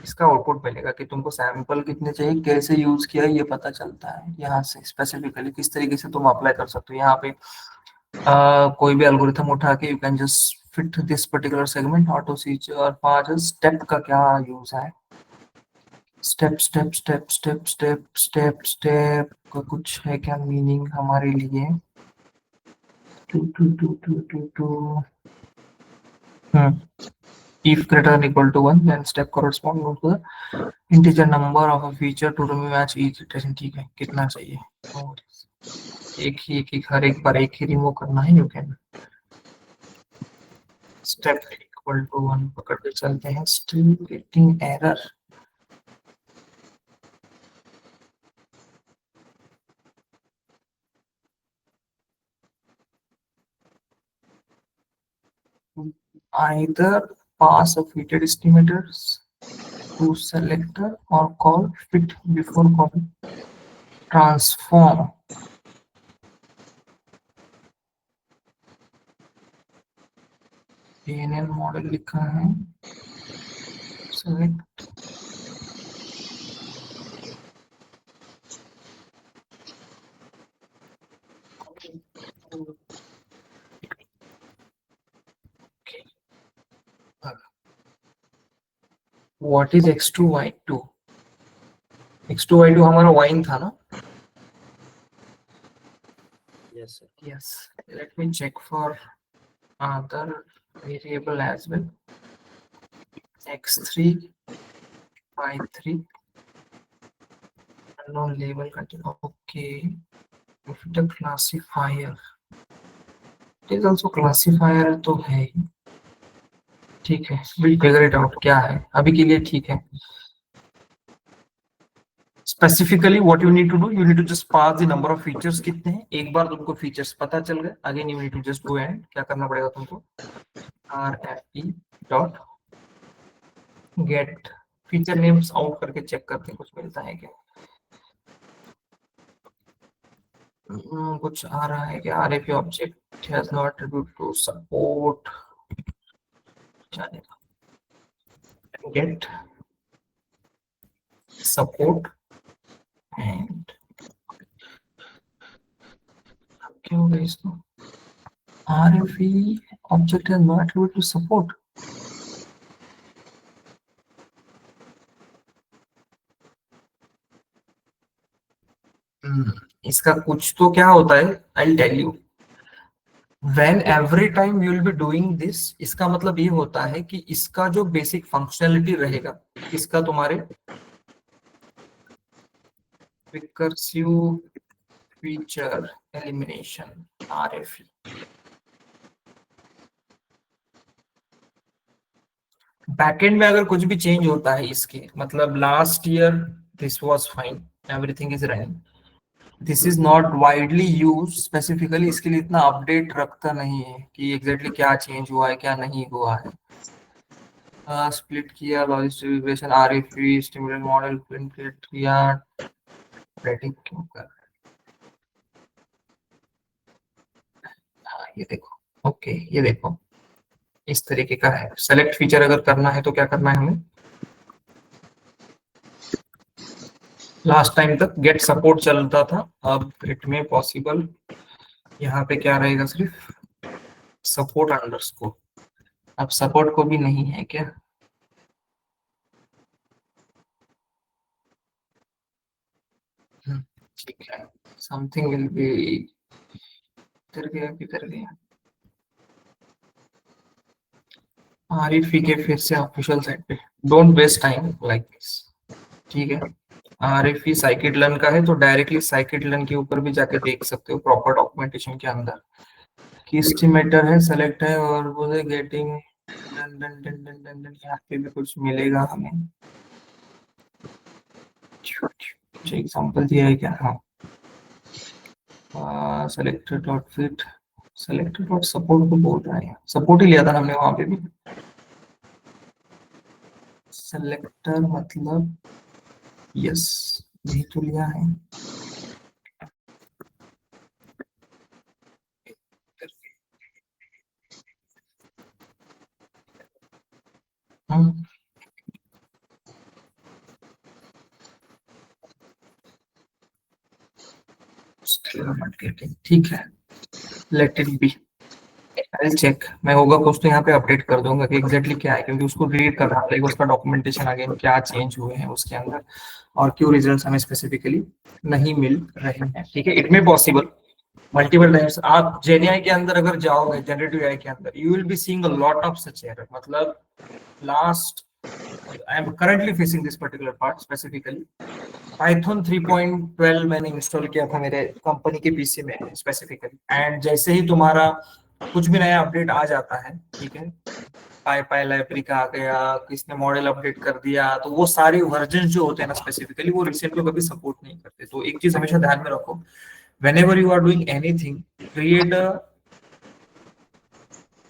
इसका आउटपुट मिलेगा कि तुमको सैंपल कितने चाहिए, कैसे यूज किया ये पता चलता है यहाँ से, स्पेसिफिकली किस तरीके से तुम अप्लाई कर सकते हो। यहाँ पे कोई भी एल्गोरिथम उठा के you can just fit this particular segment, auto feature और स्टेप का क्या यूज है, step step step step step step step का कुछ है क्या मीनिंग हमारे लिए, if greater than equal to 1 then step correspond to the integer number of a feature to match each iteration। ठीक है, कितना चाहिए, और एक हर एक बार एक ही रिमूव करना है, you can step equal to 1 पकड़ के चलते हैं, still getting error. Either pass a fitted estimators to selector or call fit before calling transform। ANN model लिखा है, select what is x2 y2, x2 y2 हमारा wine था ना, Yes, sir. yes, let me check for other variable as well, x3 y3 unknown label continue, okay, if the classifier it is also classifier तो है ही, ठीक है, we'll figure it out क्या है, अभी के लिए ठीक है। Specifically what you need to do, you need to just pass the number of features कितने हैं, एक बार तुमको features पता चल गए, again you need to just go and क्या करना पड़ेगा तुमको, RFE dot get feature names out करके चेक करते हैं कुछ मिलता है क्या, कुछ आ रहा है क्या, RFE object has no attribute to support, get support and क्या होगा इसको, RFE object has no attribute to support, इसका कुछ तो क्या होता है, I'll tell you, when every time you will be doing this, इसका मतलब ये होता है कि इसका जो बेसिक फंक्शनलिटी रहेगा, इसका तुम्हारे recursive feature elimination RFE, backend में अगर कुछ भी चेंज होता है इसके, मतलब last year this was fine, everything is running, this is not widely use specifically, इसके लिए इतना अपडेट रखता नहीं है कि एग्जैक्टली क्या चेंज हुआ है क्या नहीं हुआ है, स्प्लिट किया, logistic regression, RFE stimulate model print किया, प्रेडिक्ट क्यों कर, ये देखो, ओके ये देखो इस तरीके का है। सेलेक्ट फीचर अगर करना है तो क्या करना है हमें, लास्ट टाइम तक गेट सपोर्ट चलता था, अब गेट में पॉसिबल यहाँ पे क्या रहेगा, सिर्फ सपोर्ट अंडरस्कोर। अब सपोर्ट को भी नहीं है क्या? ठीक है, समथिंग विल बी। किधर गया आरिफ के फिर से ऑफिशियल साइट पे। Don't waste time like this, ठीक है। आरिफ साइकिडलन का है तो डायरेक्टली साइकिडलन के ऊपर भी जाके देख सकते हो प्रॉपर डॉक्यूमेंटेशन के अंदर कि एस्टिमेटर है, सेलेक्ट है और वो getting done done done done done done. यहाँ पे भी कुछ मिलेगा हमें, कुछ एग्जांपल दिया है क्या? हाँ, selector dot fit, selector dot support को बोल रहा है, सपोर्ट ही लिया था हमने वहां पे भी। सेलेक्टर मतलब यस, यही तो लिया है। ठीक है, let it be, I check. मैं होगा कुछ तो यहाँ पे अपडेट कर दूंगा कि एग्जैक्टली क्या है, क्योंकि उसको रीड करना पड़ेगा, उसका डॉक्यूमेंटेशन आगे क्या चेंज हुए हैं उसके अंदर और क्यों रिजल्ट्स हमें स्पेसिफिकली नहीं मिल रहे हैं। ठीक है, it may possible multiple times आप जेएनआई के अंदर अगर जाओगे, जनरेटिव एआई के अंदर, you will be seeing a lot of such error. मतलब last I am currently facing this particular part specifically. Python 3.12 मैंने इंस्टॉल किया था मेरे कंपनी के पीसी में स्पेसिफिकली, एंड जैसे ही तुम्हारा कुछ भी नया अपडेट आ जाता है, ठीक है, पाई लाइब्रेरी का आ गया, किसने मॉडल अपडेट कर दिया, तो वो सारे वर्जन जो होते हैं ना स्पेसिफिकली, वो रिसेंट को कभी सपोर्ट नहीं करते। तो एक चीज हमेशा ध्यान में रखो, whenever you are doing anything, create a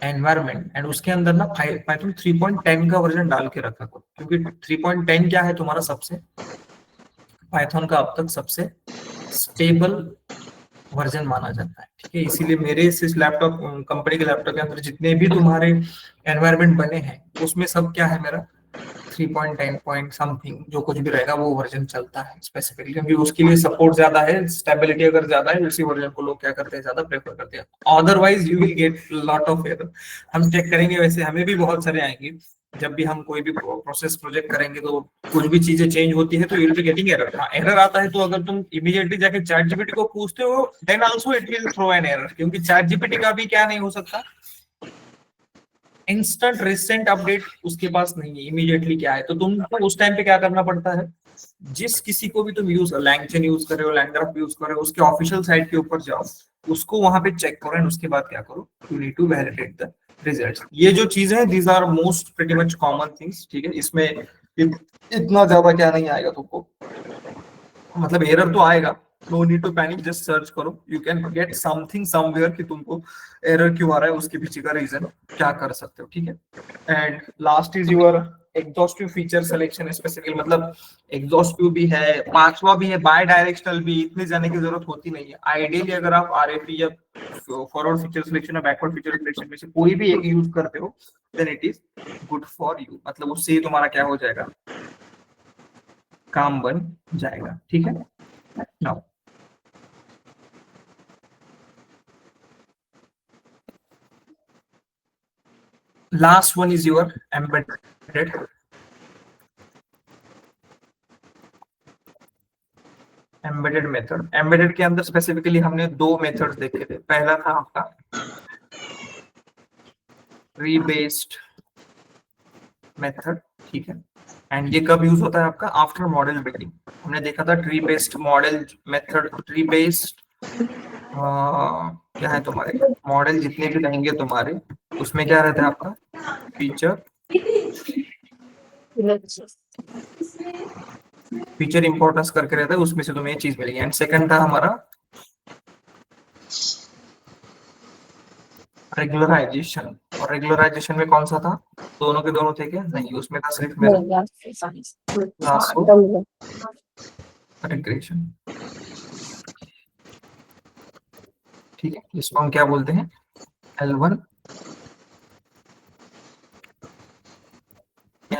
environment and उसके अंदर ना पाइथन 3.10 का वर्जन डाल के रखा करो, क्योंकि 3.10 क्या है तुम्हारा सबसे, पाइथन का अब तक सबसे स्टेबल वर्जन माना जाता है। ठीक है, इसीलिए मेरे इस लैपटॉप कंपनी के लैपटॉप के अंदर जितने भी तुम्हारे एनवायरनमेंट बने हैं उसमें सब क्या है, मेरा 3.10 पॉइंट समथिंग जो कुछ भी रहेगा वो वर्जन चलता है स्पेसिफिकली, क्योंकि उसके लिए सपोर्ट ज्यादा है, स्टेबिलिटी अगर ज्यादा है उसी वर्जन को लोग क्या करते हैं, ज्यादा प्रेफर करते हैं। Otherwise you will get lot of error. हम चेक करेंगे, वैसे हमें भी बहुत सारे आएंगे जब भी हम कोई भी प्रोसेस प्रोजेक्ट करेंगे, तो कुछ भी चीजें चेंज होती है तो you will be getting error. Error आता है तो अगर तुम इमीडिएटली जाके चैट जीपीटी को पूछते हो, then also it will throw an error, क्योंकि चैट जीपीटी का भी क्या नहीं हो सकता, इंस्टेंट रिसेंट अपडेट उसके पास नहीं है इमीडिएटली क्या है। तो तुमको उस टाइम पे क्या करना पड़ता है, जिस किसी को भी तुम यूज लैंगचेन यूज कर रहे हो, लैंगग्राफ यूज कर रहे हो, उसके ऑफिशियल साइट के ऊपर जाओ, उसको वहां पे चेक करो एंड उसके बाद क्या करो, you need to validate the results. ये जो चीजें हैं, these are most pretty much common things. ठीक है, इसमें इतना ज्यादा क्या नहीं आएगा तुमको, मतलब एरर तो आएगा, no need to panic, just search करो, you can get something somewhere कि तुमको एरर क्यों आ रहा है, उसके पीछे का रीजन क्या कर सकते हो। ठीक है, and last is your exhaustive feature selection specifically, मतलब एग्जॉस्टिव भी है, पांचवा भी है, बाय डायरेक्शनल भी, इतनी जाने की जरूरत होती नहीं है। आइडियली अगर आप आरएफई या फॉरवर्ड फीचर सिलेक्शन या बैकवर्ड फीचर सिलेक्शन में से कोई भी एक यूज करते हो, then it is good for you, मतलब उससे तुम्हारा क्या हो जाएगा, काम बन जाएगा। ठीक है, now last one is your embedded method. Embedded के अंदर स्पेसिफिकली हमने दो मेथड्स देखे थे। पहला था आपका ट्री बेस्ड मेथड, ठीक है, एंड ये कब यूज होता है आपका, आफ्टर मॉडल बिल्डिंग। हमने देखा था tree based model method, tree based क्या है तुम्हारे मॉडल जितने भी रहेंगे तुम्हारे, उसमें क्या रहता है आपका फीचर इंपॉर्टेंस करके रहता है, उसमें से तुम्हें ये चीज मिलेगी। एंड सेकंड था हमारा रेगुलराइजेशन, और रेगुलराइजेशन में कौन सा था, दोनों के दोनों थे क्या, नहीं, उसमें था सिर्फ मेरा रिग्रेशन। ठीक है, इसको हम क्या बोलते हैं, L1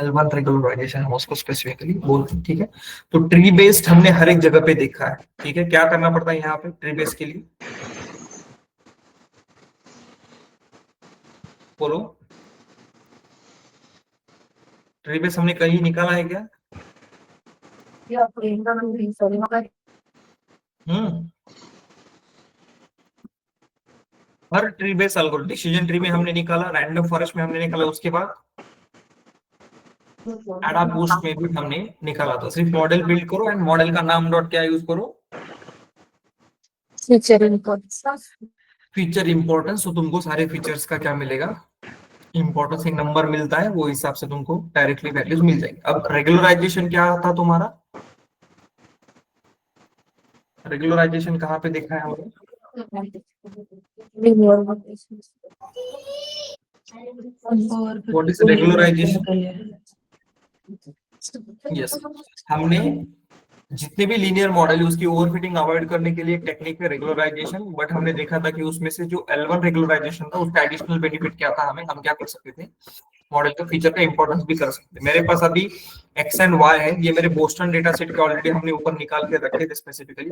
L1 रेगुलराइजेशन हम उसको स्पेसिफिकली बोलते हैं, ठीक है। तो ट्री बेस्ड हमने हर एक जगह पे देखा है, ठीक है। क्या करना पड़ता है यहाँ पे ट्री बेस्ड के लिए, बोलो। ट्री बेस्ड हमने कहीं निकाला है क्या? हर tree based algorithm, decision tree में हमने निकाला, रैंडम फॉरेस्ट में हमने निकाला, उसके बाद एडाबूस्ट में भी हमने निकाला था। सिर्फ मॉडल बिल्ड करो एंड मॉडल का नाम डॉट क्या यूज करो, फीचर इम्पोर्टेंस। Feature importance. तो तुमको सारे फीचर्स का क्या मिलेगा, इंपॉर्टेंस एक नंबर मिलता है, वो हिसाब से तुमको डायरेक्टली वैल्यूज मिल जाएगी। अब रेगुलराइजेशन क्या था तुम्हारा, रेगुलराइजेशन कहाँ पे देखा है हमने? What is regularization? यस, हमने जितने भी लीनियर मॉडल है उसकी ओवरफिटिंग अवॉइड करने के लिए एक टेक्निक है रेगुलराइजेशन। बट हमने देखा था कि उसमें से जो L1 रेगुलराइजेशन था उसका एडिशनल बेनिफिट क्या था, हम क्या कर सकते थे, मॉडल का फीचर का इंपॉर्टेंस भी कर सकते थे। मेरे पास अभी एक्स एंड वाई है, ये मेरे बोस्टन डेटा सेट के ऑलरेडी हमने ऊपर निकाल के रखे थे स्पेसिफिकली।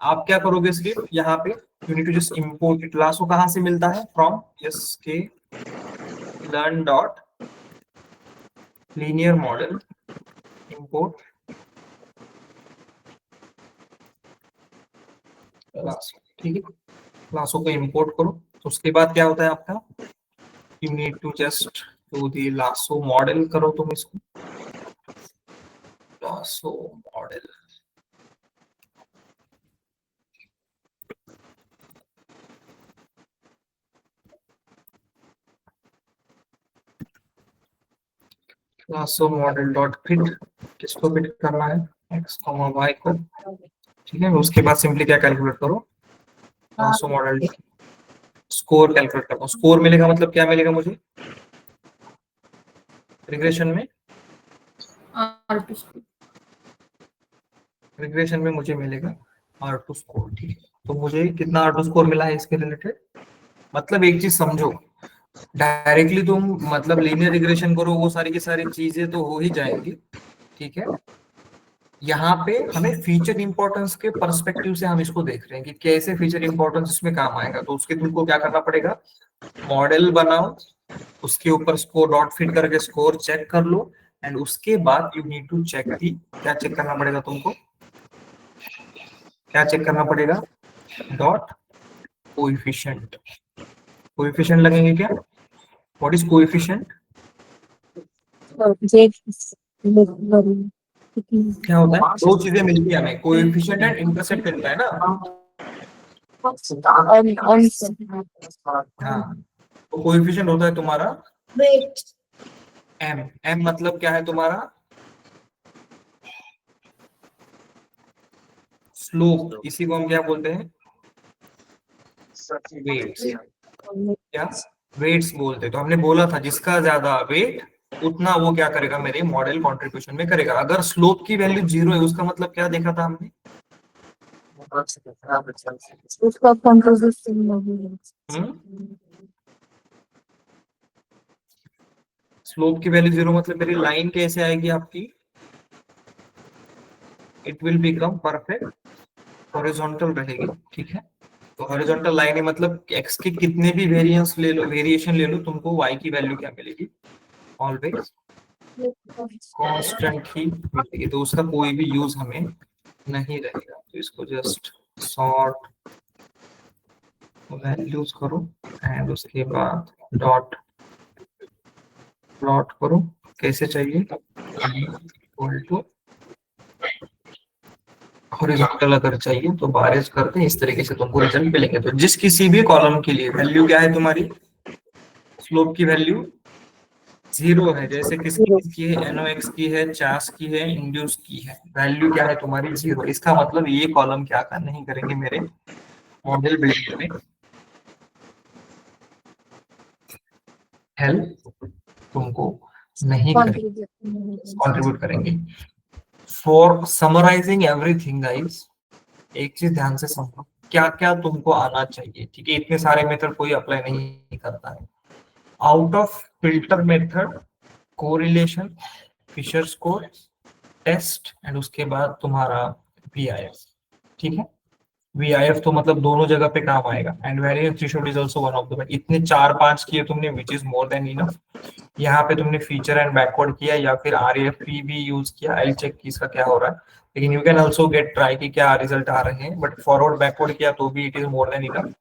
आप क्या करोगे, सिर्फ यहाँ पे you need to just import it. Lasso कहाँ से मिलता है, from SK learn dot linear model import lasso, ठीक है। लासो को इंपोर्ट करो, तो उसके बाद क्या होता है आपका, you need to just do the lasso model करो तुम इसको, lasso model. Lasso model dot fit, किसको फिट करना है, एक्स कॉमा वाई को, ठीक है। उसके बाद सिंपली क्या कैलकुलेट करो, लासो मॉडल स्कोर कैलकुलेट करना। स्कोर मिलेगा मतलब क्या मिलेगा मुझे रिग्रेशन में, रिग्रेशन में मुझे मिलेगा R2 स्कोर, ठीक है। तो मुझे कितना R2 स्कोर मिला है इसके रिलेटेड, मतलब एक चीज समझो, डायरेक्टली तुम मतलब लीनियर रिग्रेशन करो वो सारी की सारी चीजें तो हो ही जाएंगी, ठीक है। यहाँ पे हमें फीचर इंपॉर्टेंस के पर्सपेक्टिव से हम इसको देख रहे हैं कि कैसे फीचर इंपॉर्टेंस इसमें काम आएगा। तो उसके तुमको क्या करना पड़ेगा, मॉडल बनाओ, उसके ऊपर स्कोर डॉट फिट करके स्कोर चेक कर लो, एंड उसके बाद you need to check the, क्या चेक करना पड़ेगा तुमको, क्या चेक करना पड़ेगा, डॉट कोएफिशिएंट। कोएफिशिएंट लगेंगे क्या, व्हाट इज कोएफिशिएंट, क्या होता है, दो चीजें मिलती है हमें, कोएफिशिएंट एंड इंटरसेप्ट मिलता है ना। हाँ, तो कोएफिशिएंट होता है तुम्हारा m। m मतलब क्या है तुम्हारा, स्लोप, इसी को हम क्या बोलते हैं, वेट्स, क्या वेट्स बोलते हैं। तो हमने बोला था जिसका ज्यादा वेट उतना वो क्या करेगा, मेरे मॉडल कंट्रीब्यूशन में करेगा। अगर स्लोप की वैल्यू 0 है उसका मतलब क्या देखा था हमने, स्लोप की वैल्यू 0 मतलब मेरी लाइन कैसे आएगी आपकी, it will become perfect horizontal रहेगी, ठीक है। तो हॉरिजॉन्टल लाइन है मतलब एक्स के कितने भी वेरिएंस ले लो, वेरिएशन ले लो, तुमको वाई की वैल्यू क्या मिलेगी, ऑलवेज कांस्टेंट ही मिलेगी। तो उसका कोई भी यूज हमें नहीं रहेगा। तो इसको जस्ट सॉर्ट वैल्यूज करो एंड उसके बाद डॉट प्लॉट करो, कैसे चाहिए, इक्वल टू हॉरिजॉन्टल अगर चाहिए तो बारिश करते हैं, इस तरीके से तुमको रिजल्ट मिलेंगे। तो जिस किसी भी कॉलम के लिए वैल्यू क्या है तुम्हारी, स्लोप की वैल्यू 0 है, जैसे किसकी है, NOx की है, चास की है, इंड्यूस की है, वैल्यू क्या है तुम्हारी 0। इसका मतलब ये कॉलम क्या कर नहीं करेंगे मेरे मॉडल बिल्डिंग में हेल्प तुमको नहीं करेंगे, कंट्रीब्यूट करेंगे। फॉर समराइजिंग एवरीथिंग गाइस, एक चीज ध्यान से समझो, क्या क्या तुमको आना चाहिए, ठीक है। इतने सारे मेथड कोई अप्लाई नहीं करता है। Out of filter method, correlation, Fisher score, test and उसके बाद तुम्हारा VIF, ठीक है। VIF तो मतलब दोनों जगह पे काम आएगा and variance threshold is also one of the, इतने 4-5 किए तुमने which is more than enough. यहाँ पे तुमने फीचर एंड बैकवर्ड किया या फिर RAFP भी यूज किया, आई चेक की इसका क्या हो रहा है, लेकिन you can also get try कि क्या रिजल्ट आ रहे हैं, बट फॉरवर्ड बैकवर्ड किया तो भी it is more than enough.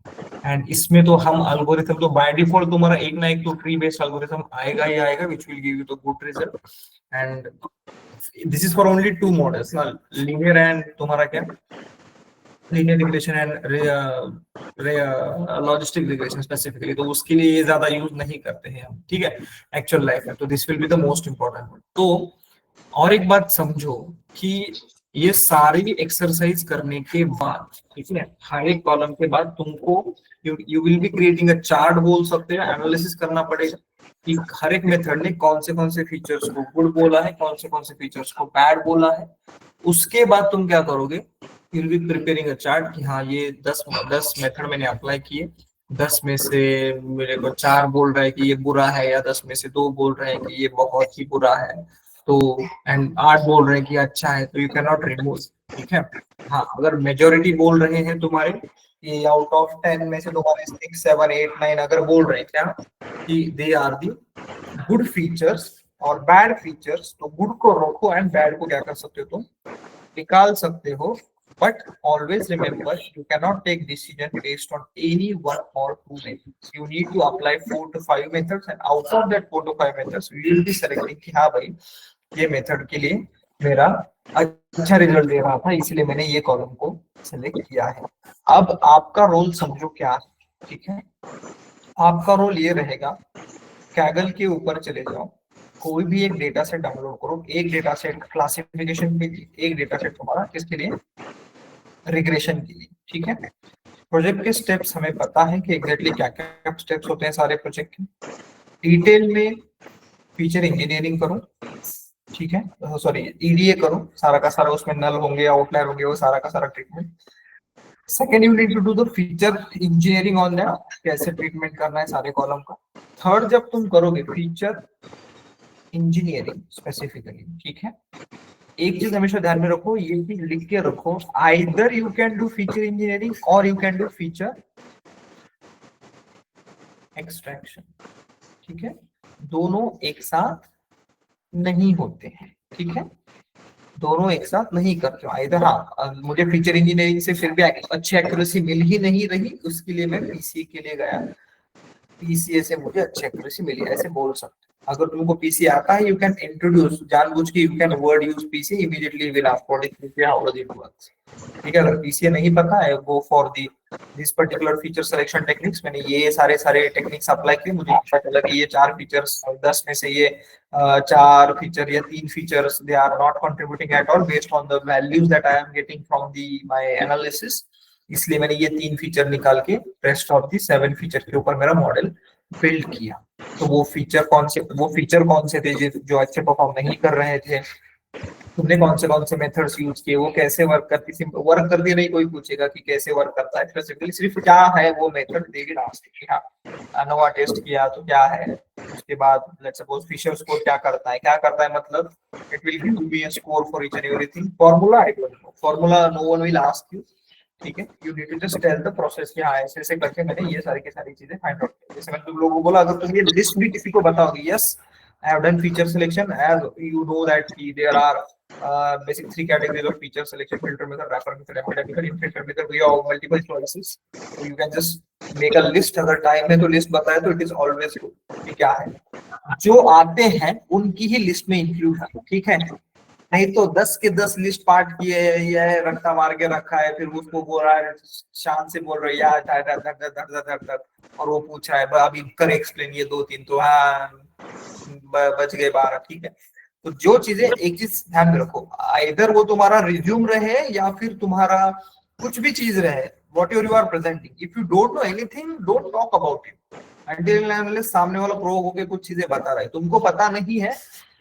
And इसमें तो हम एल्गोरिथम तो बाय डिफॉल्ट तुम्हारा एक ना एक तो ट्री बेस्ड एल्गोरिथम आएगा ही आएगा which will give you the good result. And this is for only 2 models ना, लीनियर एंड तुम्हारा क्या, linear regression and logistic regression specifically, तो उसके लिए ये ज्यादा यूज नहीं करते हैं हम, ठीक है, एक्चुअल लाइफ में। तो this will be the most important. तो और एक बात समझो कि ये सारी एक्सरसाइज करने के बाद, ठीक है, हर एक कॉलम के बाद तुमको you will be creating a chart, बोल सकते हैं, एनालिसिस करना पड़ेगा कि हर एक मेथड ने कौन से फीचर्स को गुड बोला है, कौन से फीचर्स को बैड बोला है। उसके बाद तुम क्या करोगे, you will B preparing a chart कि हाँ ये 10 मेथड मैंने अप्लाई किए, 10 में से मेरे को 4 बोल रहा है कि ये बुरा है, या 10 में से 2 बोल रहे हैं कि ये बहुत ही बुरा है, तो एंड 8 बोल रहे हैं कि अच्छा है, तो यू कैन नॉट रिमूव, ठीक है। हाँ, अगर मेजोरिटी बोल रहे हैं तुम्हारे कि आउट ऑफ 10 में से तुम्हारे 6, 7, 8, 9 अगर बोल रहे हैं क्या कि they are the good features और बैड फीचर्स, तो गुड को रखो एंड बैड को क्या कर सकते हो तुम निकाल सकते हो। But always remember, you cannot take decision based on any one or 2 methods. You need to apply 4 to 5 methods, and out of that 4 to 5 methods, we will be selecting कि हाँ भाई ये मेथड के लिए मेरा अच्छा रिजल्ट दे रहा था, इसलिए मैंने ये कॉलम को सेलेक्ट किया है। अब आपका रोल समझो क्या है, ठीक है। आपका रोल ये रहेगा, कैगल के ऊपर चले जाओ, कोई भी एक डेटा सेट डाउनलोड करो, एक डेटा सेट क्लासिफिकेशन के लिए, एक डेटा सेट तुम्हारा किसके लिए, रिग्रेशन के लिए, ठीक है। प्रोजेक्ट के स्टेप्स हमें पता है कि एग्जैक्टली क्या क्या स्टेप्स होते हैं सारे प्रोजेक्ट के। डिटेल में फीचर इंजीनियरिंग करो, ठीक है, सॉरी EDA करो, सारा का सारा उसमें नल होंगे, आउटलायर होंगे, वो सारा का सारा treatment. Second, you need to do the feature engineering on that, कैसे ट्रीटमेंट करना है सारे कॉलम का। थर्ड, जब तुम करोगे फीचर इंजीनियरिंग स्पेसिफिकली, ठीक है, एक चीज हमेशा ध्यान में रखो, ये चीज लिख के रखो, either you can do feature engineering और you can do feature extraction, ठीक है, दोनों एक साथ नहीं होते हैं, ठीक है, दोनों एक साथ नहीं करते हो। आइदर हाँ, मुझे फीचर इंजीनियरिंग से फिर भी अच्छी एक्यूरेसी मिल ही नहीं रही, उसके लिए मैं PCA के लिए गया, PCA से मुझे अच्छी एक्यूरेसी मिली, ऐसे बोल सकते। अगर तुमको PCA आता है, यू कैन इंट्रोड्यूस जानबूझ के, you can word use PCA immediately will ask what is PCA, how does it works, ठीक है। अगर PCA नहीं पता है, go for the this particular feature selection techniques. मैंने ये सारे टेक्निक्स अप्लाई किए, मुझे पता चला कि ये 4 फीचर्स 10 में से ये 4 फीचर या 3 features they are not contributing at all based on the values that I am getting from the my analysis, इसलिए मैंने ये 3 फीचर निकाल के रेस्ट ऑफ दी 7 फीचर के ऊपर मेरा मॉडल बिल्ड किया। तो वो फीचर कौन से थे जो अच्छे परफॉर्म नहीं कर रहे थे, तुमने कौन से मेथड्स यूज किए, वो कैसे वर्क करती नहीं, कोई पूछेगा कि कैसे वर्क करता है, स्पेसिफिकली सिर्फ क्या है वो मेथड देगी लास्ट कि हाँ ANOVA टेस्ट किया तो क्या है। उसके बाद लेट्स सपोज फिशर स्कोर क्या करता है मतलब it will give me a score for each and everything. Formula no one will ask you, ठीक है, you need to just tell the process कि हाँ ऐसे करके मैंने ये सारी की सारी चीजें फाइंड आउट की। जैसे मैंने तुम लोगों को बोला, अगर तुम ये लिस्ट भी किसी को बताओगे, yes I have done feature selection, as you know that there are basic 3 categories of feature selection: filter method, wrapper method, embedded method. In filter method we have multiple choices, so you can just make a list. अगर time में तो list बताए तो it is always good कि क्या है, जो आते हैं उनकी ही लिस्ट में इंक्लूड है, ठीक है। नहीं तो 10 के 10 लिस्ट पार्ट किए, ये रट्टा मार के रखा है, फिर उसको बोल रहा है शान से बोल रहा है यार और वो पूछा है अभी कर एक्सप्लेन ये 2-3 तो हाँ बच गए 12, ठीक है। तो जो चीजें, एक चीज ध्यान में रखो, इधर वो तुम्हारा रिज्यूम रहे या फिर तुम्हारा कुछ भी चीज रहे, what you are presenting, if you don't know anything don't talk about it until unless सामने वाला प्रो होके कुछ चीजें बता रहा है, तुमको पता नहीं है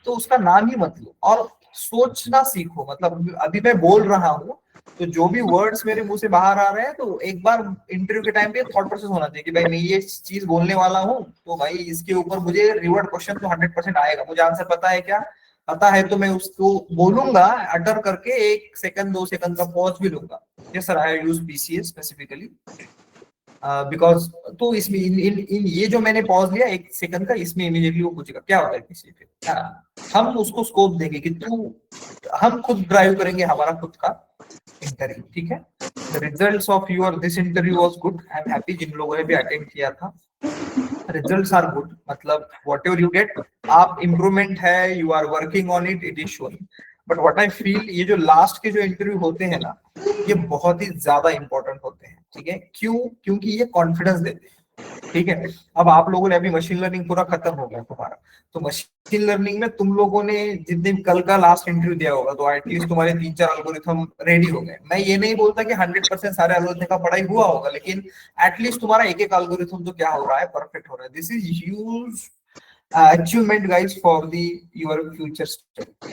तो उसका नाम ही मत लो और सोचना सीखो। मतलब अभी मैं बोल रहा हूँ तो जो भी वर्ड्स मेरे मुंह से बाहर आ रहे हैं, तो एक बार इंटरव्यू के टाइम पे थॉट प्रोसेस होना चाहिए कि भाई मैं ये चीज बोलने वाला हूँ, तो भाई इसके ऊपर मुझे रिवर्ट क्वेश्चन तो 100% आएगा। मुझे आंसर पता है क्या, पता है तो मैं उसको बोलूंगा अटर करके 1 सेकंड 2 सेकंड का पॉज भी लूंगा। Yes sir, I use BCA specifically because, तो इसमें इन ये जो मैंने पॉज लिया 1 सेकंड का, इसमें इमीडिएटली वो पूछेगा क्या होता है किसी पे। हम उसको स्कोप देंगे कि तू, हम खुद ड्राइव करेंगे हमारा खुद का इंटरव्यू, ठीक है। The results of your this interview was good, I am happy. जिन लोगों ने भी अटेंड किया था, रिजल्ट्स आर गुड, मतलब वॉट एवर यू गेट, आप इम्प्रूवमेंट है, you are working on it, it is showing. But what I feel, ये जो लास्ट के जो इंटरव्यू होते हैं ना, ये बहुत ही ज्यादा इंपॉर्टेंट होते हैं, ठीक है। क्यों? क्योंकि ये कॉन्फिडेंस देते हैं, ठीक है। अब आप लोगों ने अभी मशीन लर्निंग पूरा खत्म हो गया तुम्हारा, तो मशीन लर्निंग में तुम लोगों ने जिस दिन कल का लास्ट इंटरव्यू दिया होगा, तो एटलीस्ट तुम्हारे 3-4 एल्गोरिथम रेडी हो गए। मैं ये नहीं बोलता कि 100% सारे एल्गोरिथम का पढ़ाई हुआ होगा, लेकिन एटलीस्ट तुम्हारा एक एक एल्गोरिथम तो क्या हो रहा है, परफेक्ट हो रहा है। This is huge achievement guys for the your future study.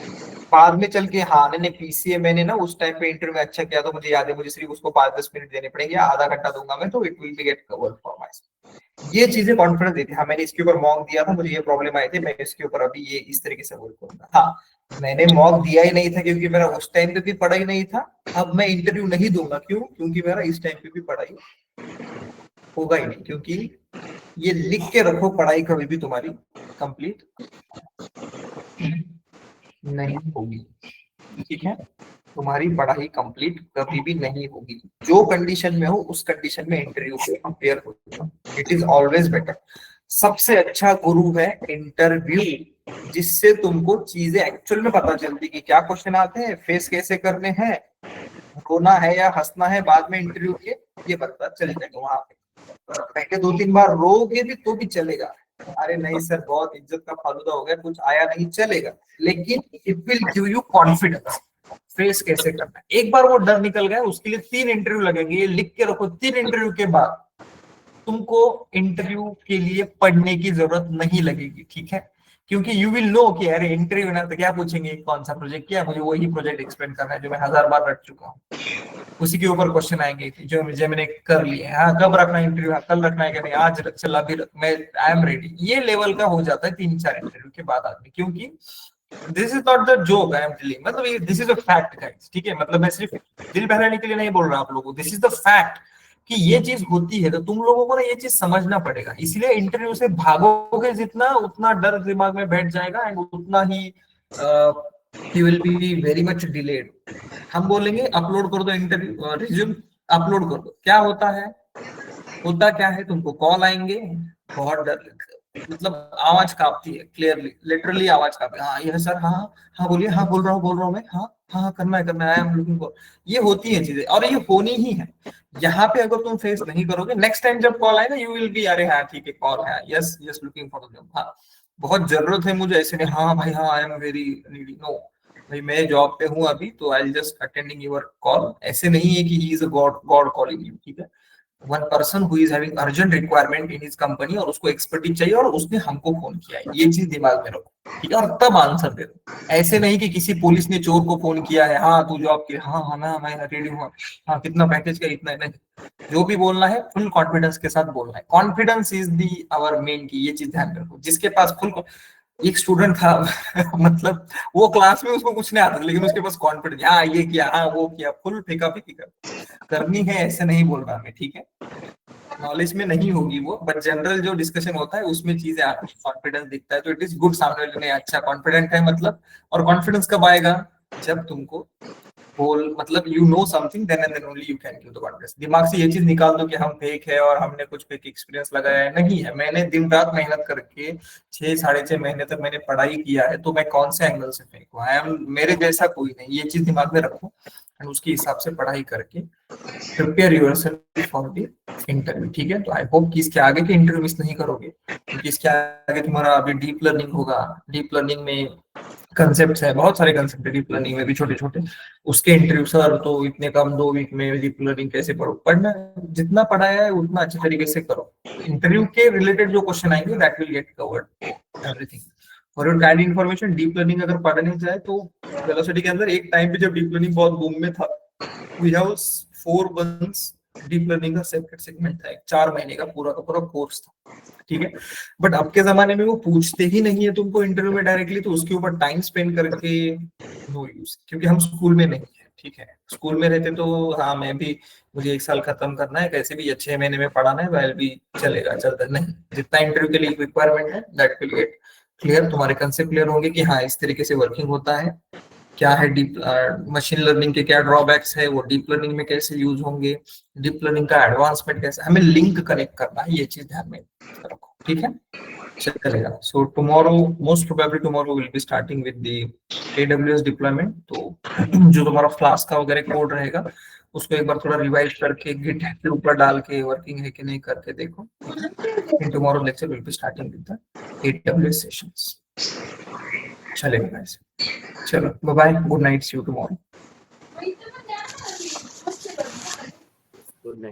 बाद में चल के, हाँ मैंने पीसीए, मैंने ना उस टाइम पे इंटरव्यू में अच्छा किया, तो मुझे याद है मुझे सिर्फ उसको 5-10 मिनट देने पड़ेंगे, आधा घंटा दूंगा मैं, तो it will be get covered for my self. ये चीजें कॉन्फिडेंस देती है। हाँ मैंने इसके ऊपर मॉक दिया था, मुझे ये प्रॉब्लम आई थी, मैं इसके ऊपर अभी ये इस तरीके से वर्क करूंगा। हाँ मैंने मॉक दिया ही नहीं था क्योंकि मेरा उस टाइम पे भी पढ़ाई नहीं था, अब मैं इंटरव्यू नहीं दूंगा, क्यों? क्योंकि मेरा इस टाइम पे भी पढ़ाई होगा ही नहीं। क्योंकि ये लिख के रखो, पढ़ाई कभी भी तुम्हारी कंप्लीट नहीं होगी, ठीक है। तुम्हारी पढ़ाई कंप्लीट कभी भी नहीं होगी। जो कंडीशन में हो उस कंडीशन में इंटरव्यू पे कंपेयर हो, इट इज ऑलवेज बेटर। सबसे अच्छा गुरु है इंटरव्यू, जिससे तुमको चीजें एक्चुअल में पता चलती कि क्या क्वेश्चन आते हैं, फेस कैसे करने हैं, रोना है या हंसना है बाद में इंटरव्यू के, ये पता चल जाएगा वहां पे। पहले 2-3 बार रोगे भी तो भी चलेगा, अरे नहीं सर बहुत इज्जत का फालूदा हो गया, कुछ आया नहीं, चलेगा, लेकिन it will give you confidence. Face कैसे करना है, एक बार वो डर निकल गया, उसके लिए 3 इंटरव्यू लगेंगे, ये लिख के रखो। 3 इंटरव्यू के बाद तुमको इंटरव्यू के लिए पढ़ने की जरूरत नहीं लगेगी, ठीक है। क्योंकि यू विल नो कि अरे इंटरव्यू ना तो क्या पूछेंगे, कौन सा प्रोजेक्ट किया, मुझे वही प्रोजेक्ट एक्सप्लेन करना है जो मैं 1000 बार रख चुका हूँ, उसी के ऊपर क्वेश्चन आएंगे जो मैंने कर लिए। हाँ कब रखना इंटरव्यू, कल रखना है कि नहीं, आज रख, चल अभी रख, मैं आई एम रेडी। ये लेवल का हो जाता है 3-4 इंटरव्यू के बाद आदमी, क्योंकि this is not the joke I am telling, मतलब this is a fact guys, ठीक है। मतलब मैं सिर्फ दिल बहलाने के लिए नहीं बोल रहा आप लोगों को, दिस इज द फैक्ट कि ये चीज होती है, तो तुम लोगों को ना ये चीज समझना पड़ेगा। इसलिए इंटरव्यू से भागोगे जितना, उतना डर दिमाग में बैठ जाएगा एंड उतना ही you will be very much delayed. हम बोलेंगे अपलोड कर दो इंटरव्यू रिज्यूम, अपलोड कर दो, क्या होता है, होता क्या है, तुमको कॉल आएंगे, बहुत डर लगता है, मतलब आवाज कांपती है, क्लियरली लिटरली आवाज कांपती है। हाँ ये सर, हाँ हाँ बोलिए, हाँ बोल रहा हूँ मैं, हाँ हाँ करना है, आई एम लुकिंग फॉर। ये होती है चीजें और ये होनी ही है। यहाँ पे अगर तुम फेस नहीं करोगे, नेक्स्ट टाइम जब कॉल आएगा यू विल बी, अरे हाँ ठीक है कॉल है, yes yes looking for the job, हाँ बहुत जरूरत है मुझे, ऐसे नहीं हाँ भाई हाँ I am very needy, no भाई मैं जॉब पे हूँ अभी, तो I just attending your call. ऐसे नहीं है कि he is a god calling you, ठीक है। One person who is having urgent requirement in his company और उसको एक्सपर्टीज चाहिए और उसने हमको फोन किया है, ये चीज दिमाग में रखो, ठीक है। और तब आंसर दे दो। ऐसे नहीं कि किसी पुलिस ने चोर को फोन किया है, हाँ तू जॉब के, हाँ हाँ मैं रेडी हूँ, हाँ कितना पैकेज का, इतना नहीं। जो भी बोलना है फुल कॉन्फिडेंस के साथ बोलना है। Confidence is the our main key, ये चीज ध्यान रखो। जिसके पास फुल, एक स्टूडेंट था मतलब वो क्लास में उसको कुछ नहीं आता, लेकिन उसके पास कॉन्फिडेंस, हाँ ये किया, हाँ वो किया, फुल फेंका फेंकी करनी है, ऐसे नहीं बोल रहा मैं, ठीक है। नॉलेज में नहीं होगी वो, बट जनरल जो डिस्कशन होता है उसमें चीजें आती है, कॉन्फिडेंस दिखता है, तो इट इज गुड। सामने वाले ने अच्छा कॉन्फिडेंट है मतलब, और कॉन्फिडेंस कब आएगा, जब तुमको बोल, मतलब you know something, then and then only you can give the confidence. दिमाग से ये चीज निकाल दो कि हम फेक है और हमने कुछ फेक एक्सपीरियंस लगाया है, नहीं है। मैंने दिन रात मेहनत करके 6-6.5 महीने तक मैंने पढ़ाई किया है, तो मैं कौन से एंगल से फेक हूँ, आई एम, मेरे जैसा कोई नहीं, ये चीज दिमाग में रखो एंड उसके हिसाब से पढ़ाई करके prepare yourself for the interview, ठीक है। तो आई होप कि इसके आगे के इंटरव्यू मिस नहीं करोगे, क्योंकि इसके आगे तुम्हारा अभी डीप लर्निंग होगा। डीप लर्निंग में कंसेप्ट है, बहुत सारे कंसेप्ट है डीप लर्निंग में भी, छोटे छोटे, उसके इंटरव्यू सर तो इतने कम 2 वीक में डीप लर्निंग कैसे पढ़ो, पढ़ना जितना पढ़ाया है उतना अच्छे तरीके से करो। इंटरव्यू के रिलेटेड जो क्वेश्चन आएंगे that will get covered everything. For your kind information, deep learning अगर पढ़ने जाए तो वेलोसिटी के अंदर एक टाइम पे जब डीप लर्निंग बहुत बूम में था, we have 4 months deep learning का सेपरेट सेगमेंट था, 4 महीने का पूरा कोर्स था, ठीक है। बट अब के जमाने में वो पूछते ही नहीं है तुमको इंटरव्यू में डायरेक्टली, तो उसके ऊपर टाइम स्पेंड करके नो यूज, क्योंकि हम स्कूल में नहीं है, ठीक है। स्कूल में रहते तो हाँ मैं भी, मुझे 1 साल खत्म करना है, कैसे भी 6 महीने में पढ़ाना है, वह भी चलेगा, चलता नहीं। जितना इंटरव्यू के लिए रिक्वायरमेंट है दैट विल गेट क्लियर, तुम्हारे कंसेप्ट क्लियर होंगे कि हाँ इस तरीके से वर्किंग होता है, क्या है डीप मशीन लर्निंग के क्या ड्रॉबैक्स है, वो डीप लर्निंग में कैसे यूज होंगे, डीप लर्निंग का एडवांसमेंट कैसे, हमें लिंक कनेक्ट करना है, ये चीज ध्यान में रखो, ठीक है, चलेगा। So tomorrow, most probably tomorrow will be starting with the AWS deployment. तो जो तुम्हारा फ्लास्क का वगैरह कोड रहेगा उसको एक बार थोड़ा रिवाइज करके गिट के ऊपर डाल के वर्किंग है कि नहीं करके देखो। In tomorrow lecture will be starting with the AWS sessions. चलेगा गाइस, चलो bye bye, good night, see you tomorrow.